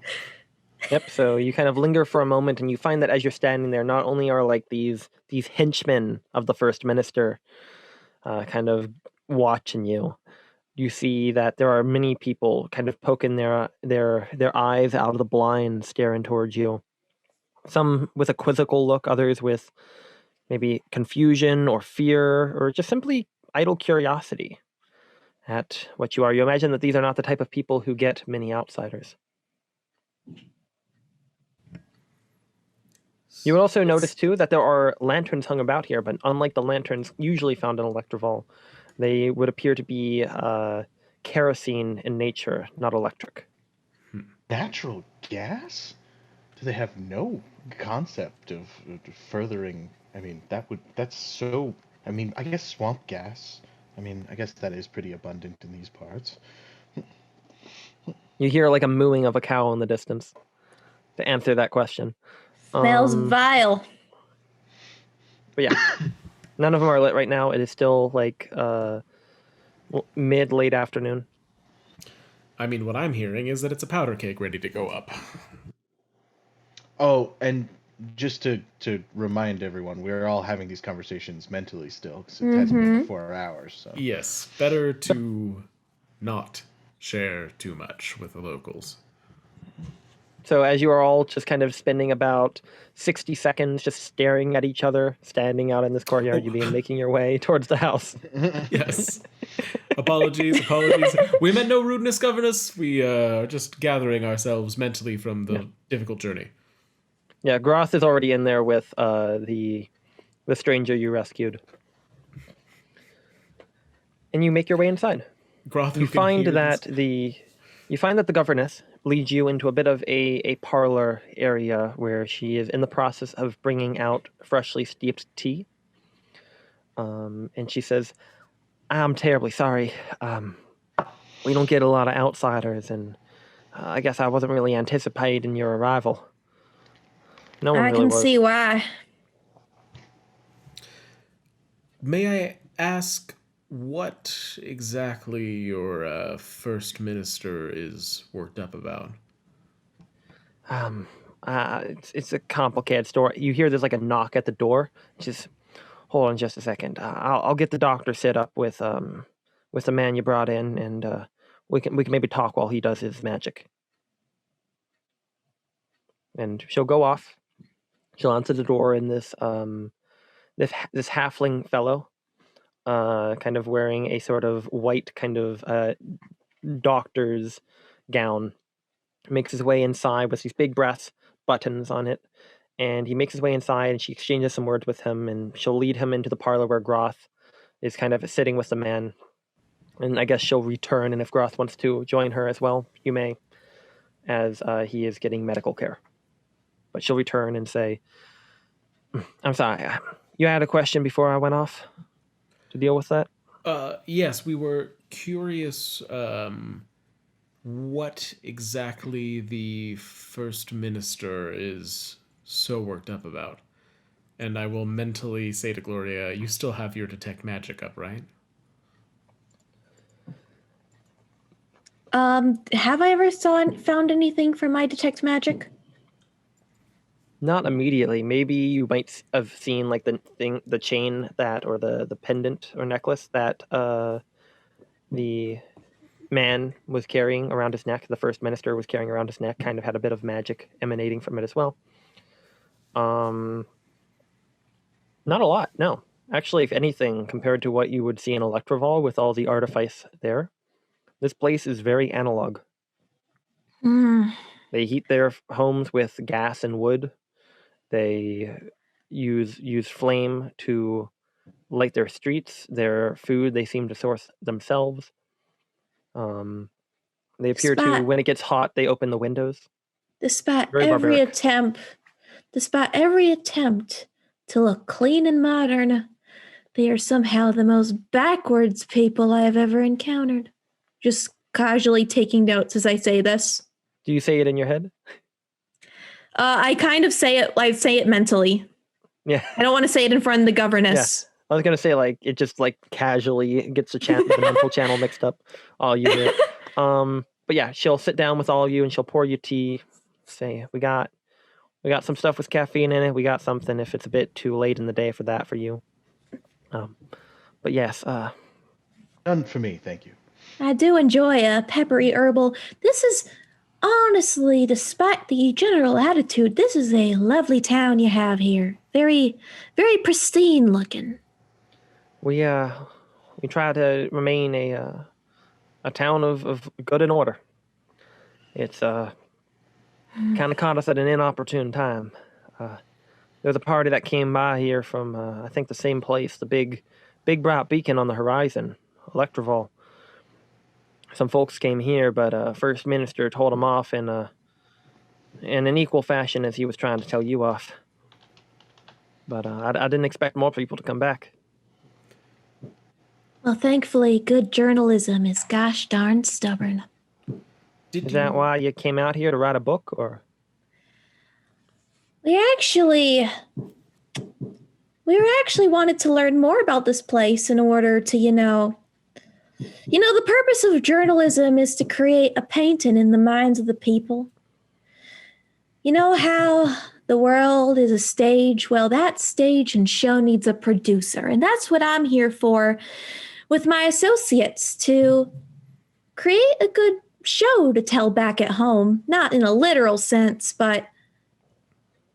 Yep, so you kind of linger for a moment, and you find that as you're standing there, not only are like these henchmen of the First Minister kind of watching you, you see that there are many people kind of poking their eyes out of the blind, staring towards you. Some with a quizzical look, others with maybe confusion or fear, or just simply idle curiosity at what you are. You imagine that these are not the type of people who get many outsiders. You would also notice, too, that there are lanterns hung about here, but unlike the lanterns usually found in Electrival, they would appear to be kerosene in nature, not electric. Natural gas? Do they have no concept of furthering? I mean, that's so. I mean, I guess swamp gas. I mean, I guess that is pretty abundant in these parts. You hear like a mooing of a cow in the distance to answer that question. Smells vile. But yeah, none of them are lit right now. It is still like late afternoon. I mean, what I'm hearing is that it's a powder keg ready to go up. Oh, and just to remind everyone, we're all having these conversations mentally still, because it has been 4 hours. So Yes, better to not share too much with the locals. So as you are all just kind of spending about 60 seconds just staring at each other, standing out in this courtyard, you begin making your way towards the house. Yes. Apologies. We meant no rudeness, governess. We are just gathering ourselves mentally from the difficult journey. Yeah, Groth is already in there with the stranger you rescued. And you make your way inside. Groth, You find that the governess leads you into a bit of a parlor area where she is in the process of bringing out freshly steeped tea. And she says, "I'm terribly sorry. We don't get a lot of outsiders, and I guess I wasn't really anticipating your arrival. No one I really can was." see why. May I ask what exactly your first minister is worked up about? It's a complicated story. You hear there's like a knock at the door. Just hold on just a second. I'll get the doctor set up with the man you brought in, and we can maybe talk while he does his magic. And she'll go off. She'll answer the door, and this halfling fellow, kind of wearing a sort of white kind of doctor's gown, makes his way inside with these big brass buttons on it, and he makes his way inside, and she exchanges some words with him, and she'll lead him into the parlor where Groth is kind of sitting with the man, and I guess she'll return, and if Groth wants to join her as well, you may, as he is getting medical care. But she'll return and say, "I'm sorry, you had a question before I went off to deal with that?" Yes, we were curious what exactly the first minister is so worked up about. And I will mentally say to Gloria, you still have your detect magic up, right? Have I ever found anything from my detect magic? Not immediately. Maybe you might have seen like the chain that, or the pendant or necklace that the man was carrying around his neck. The first minister was carrying around his neck. Kind of had a bit of magic emanating from it as well. Not a lot. No, actually, if anything, compared to what you would see in Electrival with all the artifice there, this place is very analog. They heat their homes with gas and wood. They use flame to light their streets. Their food they seem to source themselves. They appear to, when it gets hot, they open the windows. Despite Very every barbaric. attempt to look clean and modern, they are somehow the most backwards people I have ever encountered. Just casually taking notes as I say this. Do you say it in your head? I kind of say it. I say it mentally. Yeah. I don't want to say it in front of the governess. I was gonna say like it just like casually gets the mental channel mixed up. All you do. But yeah, she'll sit down with all of you and she'll pour you tea. Say, we got some stuff with caffeine in it. We got something if it's a bit too late in the day for you. But yes. None for me, thank you. I do enjoy a peppery herbal. This is honestly, despite the general attitude, this is a lovely town you have here. Very, very pristine looking. We try to remain a town of good and order. It's kind of caught us at an inopportune time. There's a party that came by here from I think the same place, the big bright beacon on the horizon, Electrival. Some folks came here, but First Minister told them off in an equal fashion as he was trying to tell you off. But I didn't expect more people to come back. Well, thankfully, good journalism is gosh darn stubborn. Is that why you came out here to write a book, or? We actually We actually wanted to learn more about this place in order to, the purpose of journalism is to create a painting in the minds of the people. You know how the world is a stage? Well, that stage and show needs a producer. And that's what I'm here for with my associates, to create a good show to tell back at home. Not in a literal sense, but,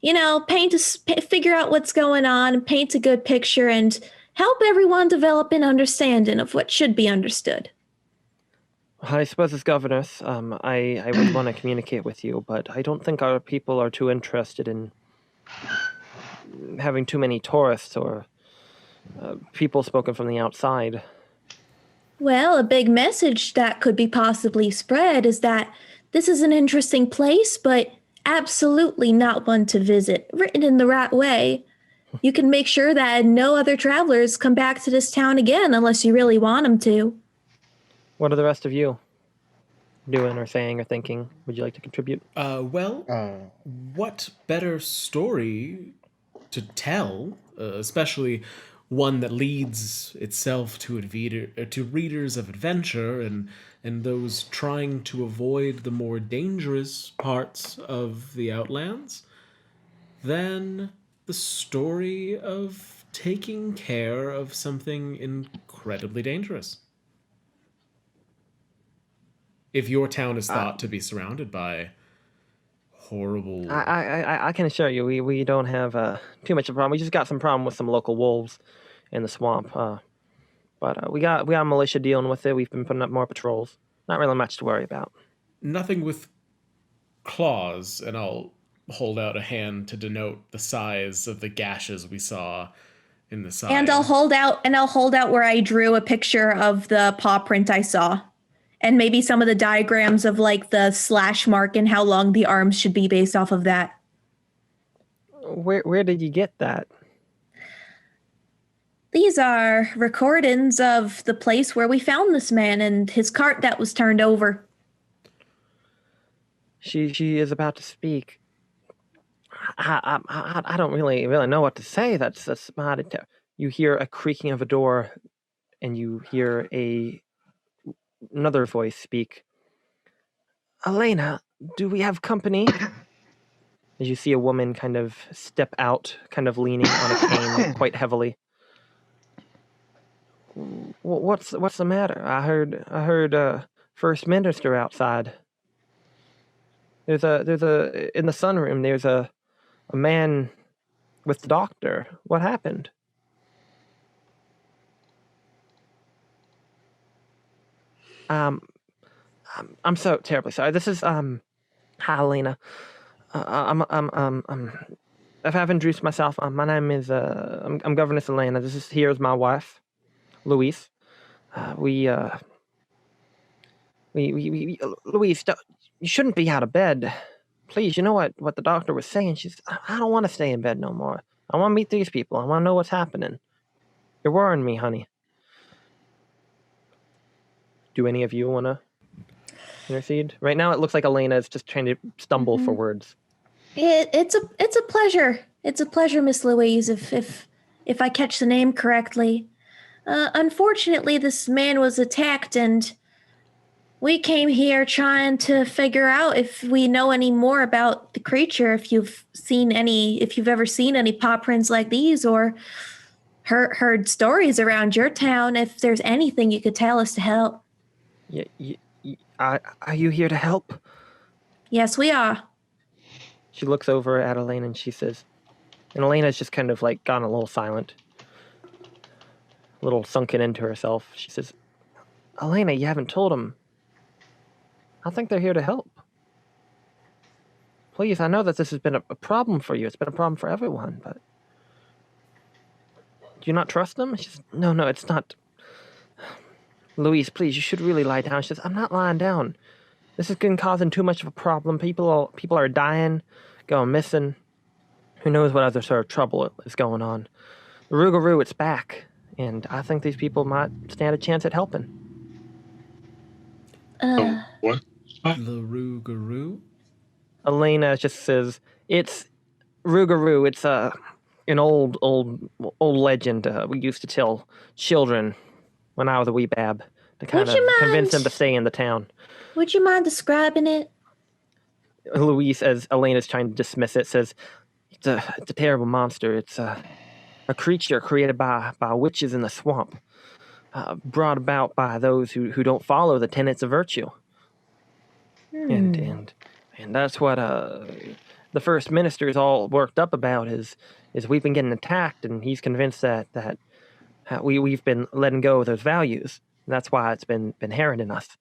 figure out what's going on and paint a good picture and help everyone develop an understanding of what should be understood. I suppose as governess, I would want to communicate with you, but I don't think our people are too interested in having too many tourists or people spoken from the outside. Well, a big message that could be possibly spread is that this is an interesting place, but absolutely not one to visit. Written in the right way, you can make sure that no other travelers come back to this town again unless you really want them to. What are the rest of you doing or saying or thinking? Would you like to contribute? What better story to tell, especially one that leads itself to readers of adventure and those trying to avoid the more dangerous parts of the Outlands, than the story of taking care of something incredibly dangerous. If your town is thought to be surrounded by horrible... I can assure you, we don't have too much of a problem. We just got some problem with some local wolves in the swamp. But we got a militia dealing with it. We've been putting up more patrols. Not really much to worry about. Nothing with claws, and I'll hold out a hand to denote the size of the gashes we saw in the side. And I'll hold out where I drew a picture of the paw print I saw. And maybe some of the diagrams of like the slash mark and how long the arms should be based off of that. Where did you get that? These are recordings of the place where we found this man and his cart that was turned over. She is about to speak. I don't really know what to say. That's smart. You hear a creaking of a door, and you hear another voice speak. Elena, do we have company? As you see a woman kind of step out, kind of leaning on a cane quite heavily. What's the matter? I heard First Minister outside. There's a in the sunroom. There's a man with the doctor. What happened? I'm so terribly sorry. This is hi, Elena. If I haven't introduced myself, my name is I'm Governess Elena. Here's my wife, Louise. Louise, you shouldn't be out of bed. Please, you know what the doctor was saying. I don't want to stay in bed no more. I want to meet these people. I want to know what's happening. You're worrying me, honey. Do any of you want to intercede? Right now, it looks like Elena is just trying to stumble for words. It's a pleasure. It's a pleasure, Miss Louise, if I catch the name correctly. Unfortunately, this man was attacked, and we came here trying to figure out if we know any more about the creature, if you've ever seen any paw prints like these, or heard stories around your town, if there's anything you could tell us to help. Are you here to help? Yes, we are. She looks over at Elena and she says, and Elena's just kind of like gone a little silent, a little sunken into herself. She says, Elena, you haven't told them. I think they're here to help. Please, I know that this has been a problem for you. It's been a problem for everyone, but do you not trust them? She says, no, it's not. Louise, please, you should really lie down. She says, I'm not lying down. This has been causing too much of a problem. People are dying, going missing. Who knows what other sort of trouble is going on. The Rougarou, it's back, and I think these people might stand a chance at helping. What? The Rougarou? Elena just says, it's Rougarou. an old legend we used to tell children when I was a wee bab to kind Would of you convince them mind- to stay in the town. Would you mind describing it? Louise, as Elena's trying to dismiss it, says, it's a terrible monster. It's a creature created by witches in the swamp, brought about by those who don't follow the tenets of virtue. And that's what the first minister is all worked up about is we've been getting attacked, and he's convinced that we've been letting go of those values. That's why it's been heralding us.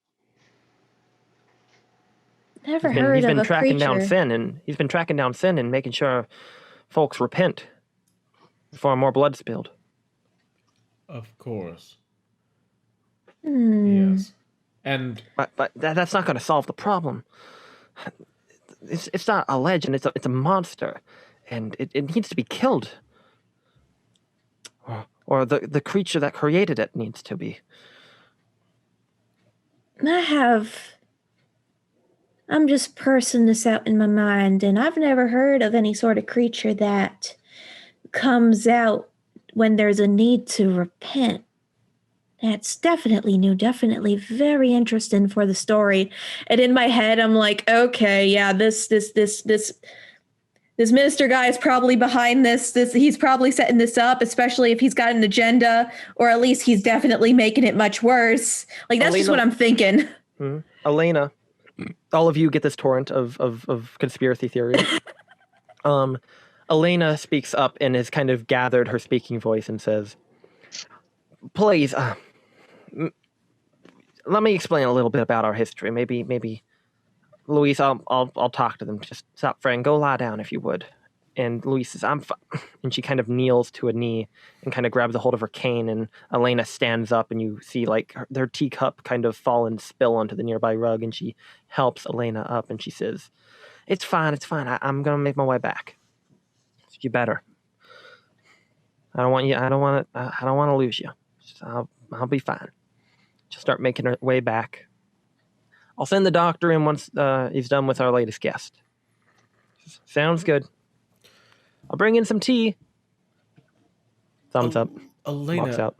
Never He's heard been of a tracking creature. down sin, and he's been tracking down sin and making sure folks repent before more blood spilled. Of course. Hmm. Yes. And But that's not going to solve the problem. It's not a legend. It's a monster, and it needs to be killed. Or the creature that created it needs to be. I'm just parsing this out in my mind, and I've never heard of any sort of creature that comes out when there's a need to repent. That's definitely new, definitely very interesting for the story. And in my head, I'm like, okay, yeah, this minister guy is probably behind this. He's probably setting this up, especially if he's got an agenda, or at least he's definitely making it much worse. Like, that's just Elena- what I'm thinking. Elena, all of you get this torrent of conspiracy theories. Elena speaks up and has kind of gathered her speaking voice and says, please, let me explain a little bit about our history. Maybe, Louise, I'll talk to them. Just stop, friend. Go lie down if you would. And Louise says, I'm fine. And she kind of kneels to a knee and kind of grabs a hold of her cane. And Elena stands up, and you see like their teacup kind of fall and spill onto the nearby rug. And she helps Elena up, and she says, it's fine. I'm going to make my way back. You better. I don't want to lose you. I'll be fine. She'll start making her way back. I'll send the doctor in once he's done with our latest guest. Sounds good. I'll bring in some tea. Thumbs up. Elena, Walks out.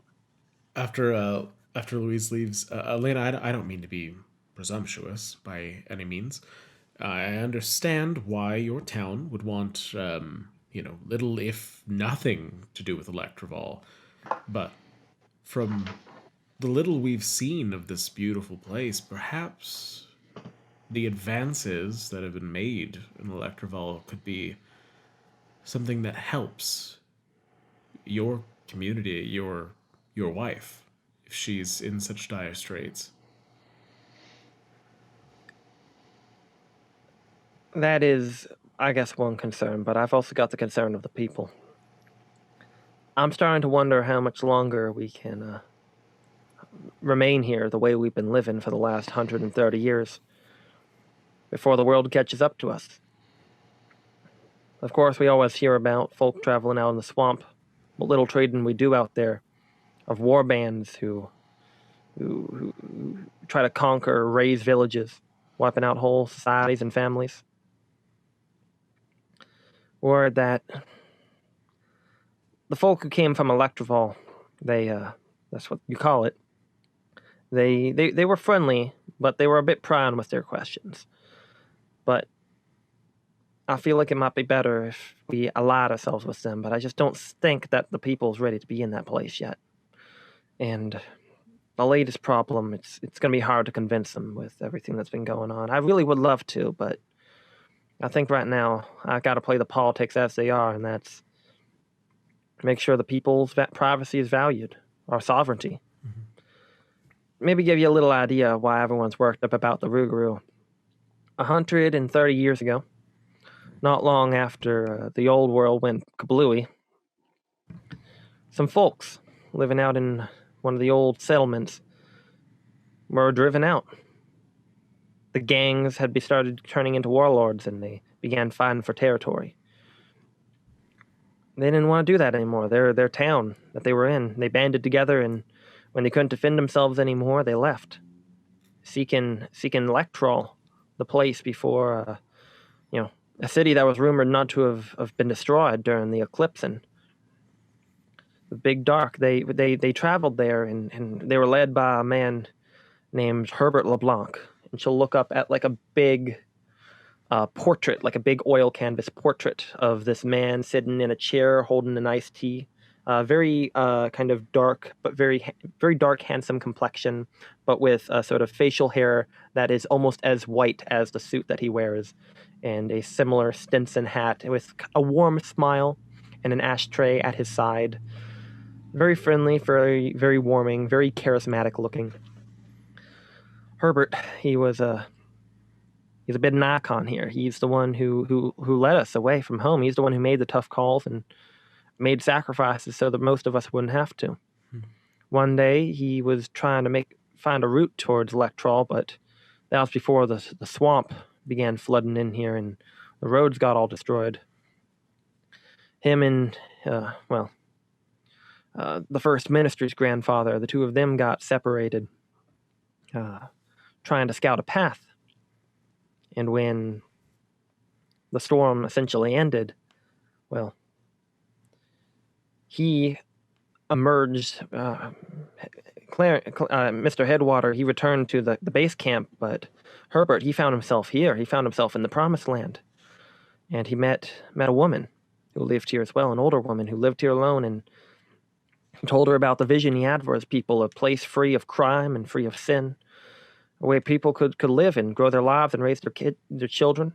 after Louise leaves, Elena, I don't mean to be presumptuous by any means. I understand why your town would want, little if nothing to do with Electrival, but from the little we've seen of this beautiful place, perhaps the advances that have been made in Electrival could be something that helps your community, your wife, if she's in such dire straits. That is, I guess, one concern, but I've also got the concern of the people. I'm starting to wonder how much longer we can remain here the way we've been living for the last 130 years before the world catches up to us. Of course, we always hear about folk traveling out in the swamp, what little trading we do out there, of war bands who try to conquer or raise villages, wiping out whole societies and families. Or that the folk who came from Electrival, that's what you call it, they were friendly, but they were a bit prying with their questions. But I feel like it might be better if we allied ourselves with them, but I just don't think that the people's ready to be in that place yet. And the latest problem, it's going to be hard to convince them with everything that's been going on. I really would love to, but I think right now I got to play the politics as they are, and that's make sure the people's privacy is valued, our sovereignty. Mm-hmm. Maybe give you a little idea of why everyone's worked up about the Rougarou. 130 years ago, not long after the old world went kablooey, some folks living out in one of the old settlements were driven out. The gangs had started turning into warlords, and they began fighting for territory. They didn't want to do that anymore. Their town that they were in, they banded together, and when they couldn't defend themselves anymore, they left, seeking Electrival, the place before, a city that was rumored not to have been destroyed during the eclipse, and the Big Dark. They traveled there, and they were led by a man named Herbert LeBlanc. And she'll look up at like a big portrait, like a big oil canvas portrait of this man sitting in a chair holding an iced tea. Very kind of dark, but very dark, handsome complexion, but with a sort of facial hair that is almost as white as the suit that he wears, and a similar Stinson hat with a warm smile and an ashtray at his side. Very friendly, very, very warming, very charismatic looking. Herbert, he's a bit an icon here. He's the one who led us away from home. He's the one who made the tough calls and made sacrifices so that most of us wouldn't have to. One day he was trying to find a route towards Electrival, but that was before the swamp began flooding in here and the roads got all destroyed. Him and the first minister's grandfather, the two of them got separated, trying to scout a path. And when the storm essentially ended, well, he emerged. Mr. Headwater, he returned to the base camp, but Herbert, he found himself here. He found himself in the Promised Land, and he met a woman who lived here as well, an older woman who lived here alone, and told her about the vision he had for his people, a place free of crime and free of sin, a way people could live and grow their lives and raise their children.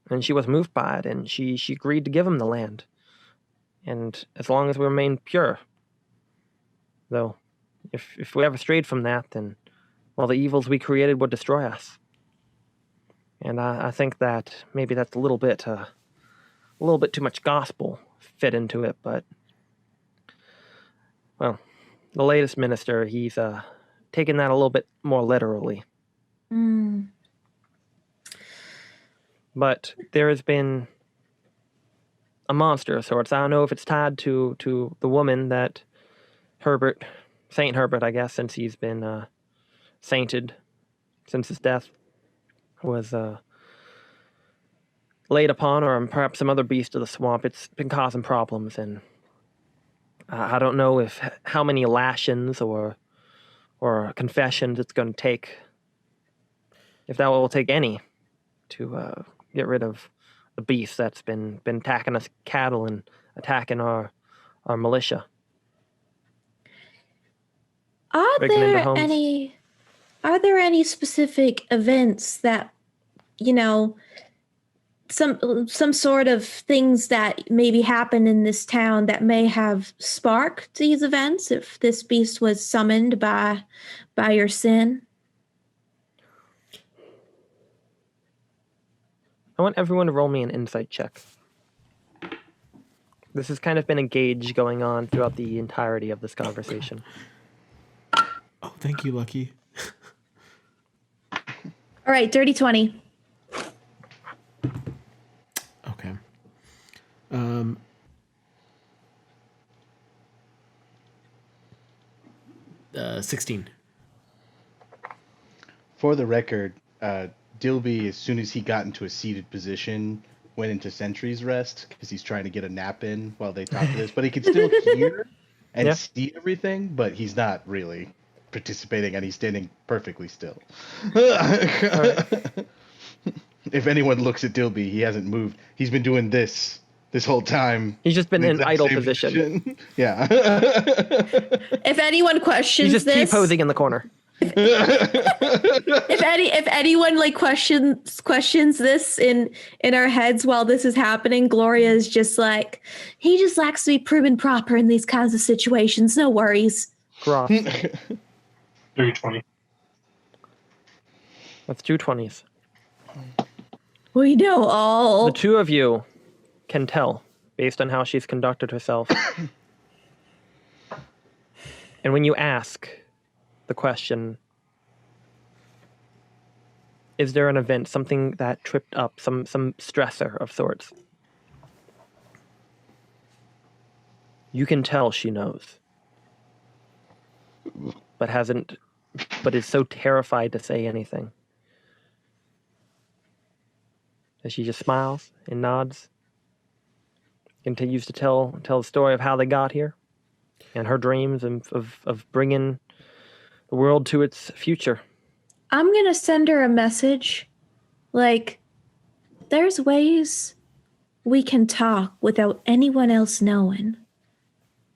And she was moved by it, and she agreed to give him the land. And as long as we remain pure, though, if we ever strayed from that, then, well, the evils we created would destroy us. And I think that maybe that's a little bit too much gospel fit into it, but, well, the latest minister, he's taken that a little bit more literally. But there has been a monster of sorts. I don't know if it's tied to the woman that Saint Herbert, I guess, since he's been sainted since his death, was laid upon, or perhaps some other beast of the swamp. It's been causing problems, and I don't know how many lashings or confessions it's going to take, if that will take any, to get rid of the beast that's been attacking us cattle and attacking our militia. Are there any specific events that, some sort of things that maybe happen in this town that may have sparked these events if this beast was summoned by your sin? I want everyone to roll me an insight check. This has kind of been a gauge going on throughout the entirety of this conversation. Oh, thank you, Lucky. All right, dirty 20. Okay. 16. For the record, Dilby, as soon as he got into a seated position, went into sentry's rest because he's trying to get a nap in while they talk to this. But he can still hear and see everything, but he's not really participating, and he's standing perfectly still. If anyone looks at Dilby, he hasn't moved. He's been doing this whole time. He's just been in idle position. Yeah. If anyone questions He's just this, T-posing in the corner. if anyone questions this in our heads while this is happening, Gloria is just like, he just likes to be prim and proper in these kinds of situations. No worries. Groff. 320. That's 2 20s. We know all. The two of you can tell based on how she's conducted herself. And when you ask the question, is there an event, something that tripped up, some stressor of sorts? You can tell she knows, but is so terrified to say anything. And she just smiles and nods, continues to tell the story of how they got here. and her dreams of bringing the world to its future. I'm going to send her a message. Like, there's ways we can talk without anyone else knowing.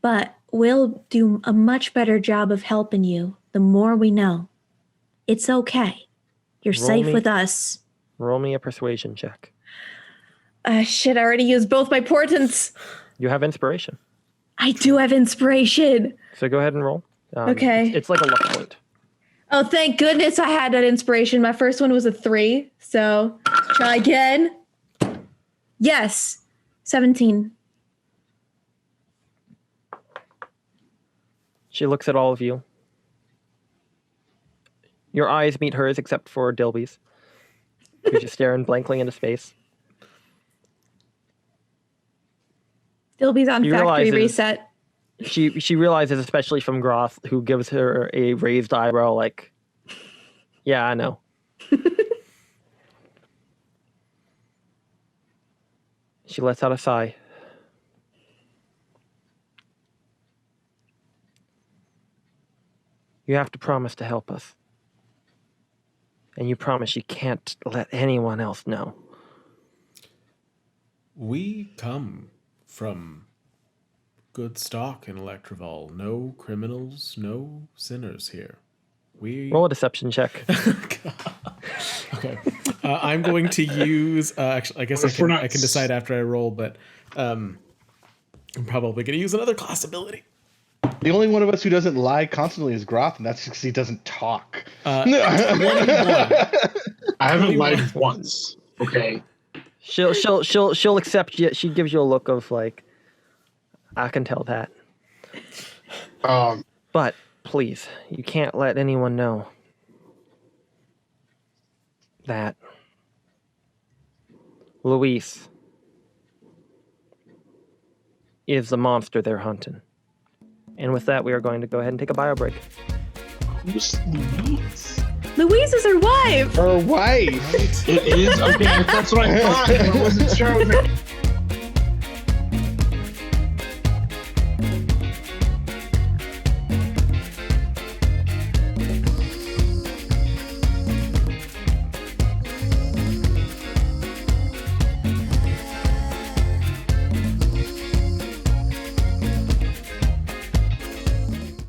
But we'll do a much better job of helping you the more we know. It's okay. You're safe with us. Roll me a persuasion check. Shit, I already used both my portents. You have inspiration. I do have inspiration. So go ahead and roll. Okay. It's like a luck point. Oh, thank goodness I had that inspiration. My first one was a 3. So let's try again. Yes. 17. She looks at all of you. Your eyes meet hers except for Dilby's, who's just staring blankly into space. Dilby's on She factory realizes- reset. She realizes, especially from Groth, who gives her a raised eyebrow, like, yeah, I know. She lets out a sigh. You have to promise to help us. And you promise you can't let anyone else know. We come from good stock in Electrival. No criminals, no sinners here. We Roll a deception check. Okay. I'm going to use. Actually, I guess I can decide after I roll, but I'm probably going to use another class ability. The only one of us who doesn't lie constantly is Groth, and that's because he doesn't talk. 21. I haven't lied once. Okay. She'll accept you. She gives you a look of like, I can tell that. But please, you can't let anyone know that Luis is the monster they're hunting. And with that, we are going to go ahead and take a bio break. Who's Louise? Louise is her wife. Her wife. It is? Okay, that's what I thought. I wasn't sure.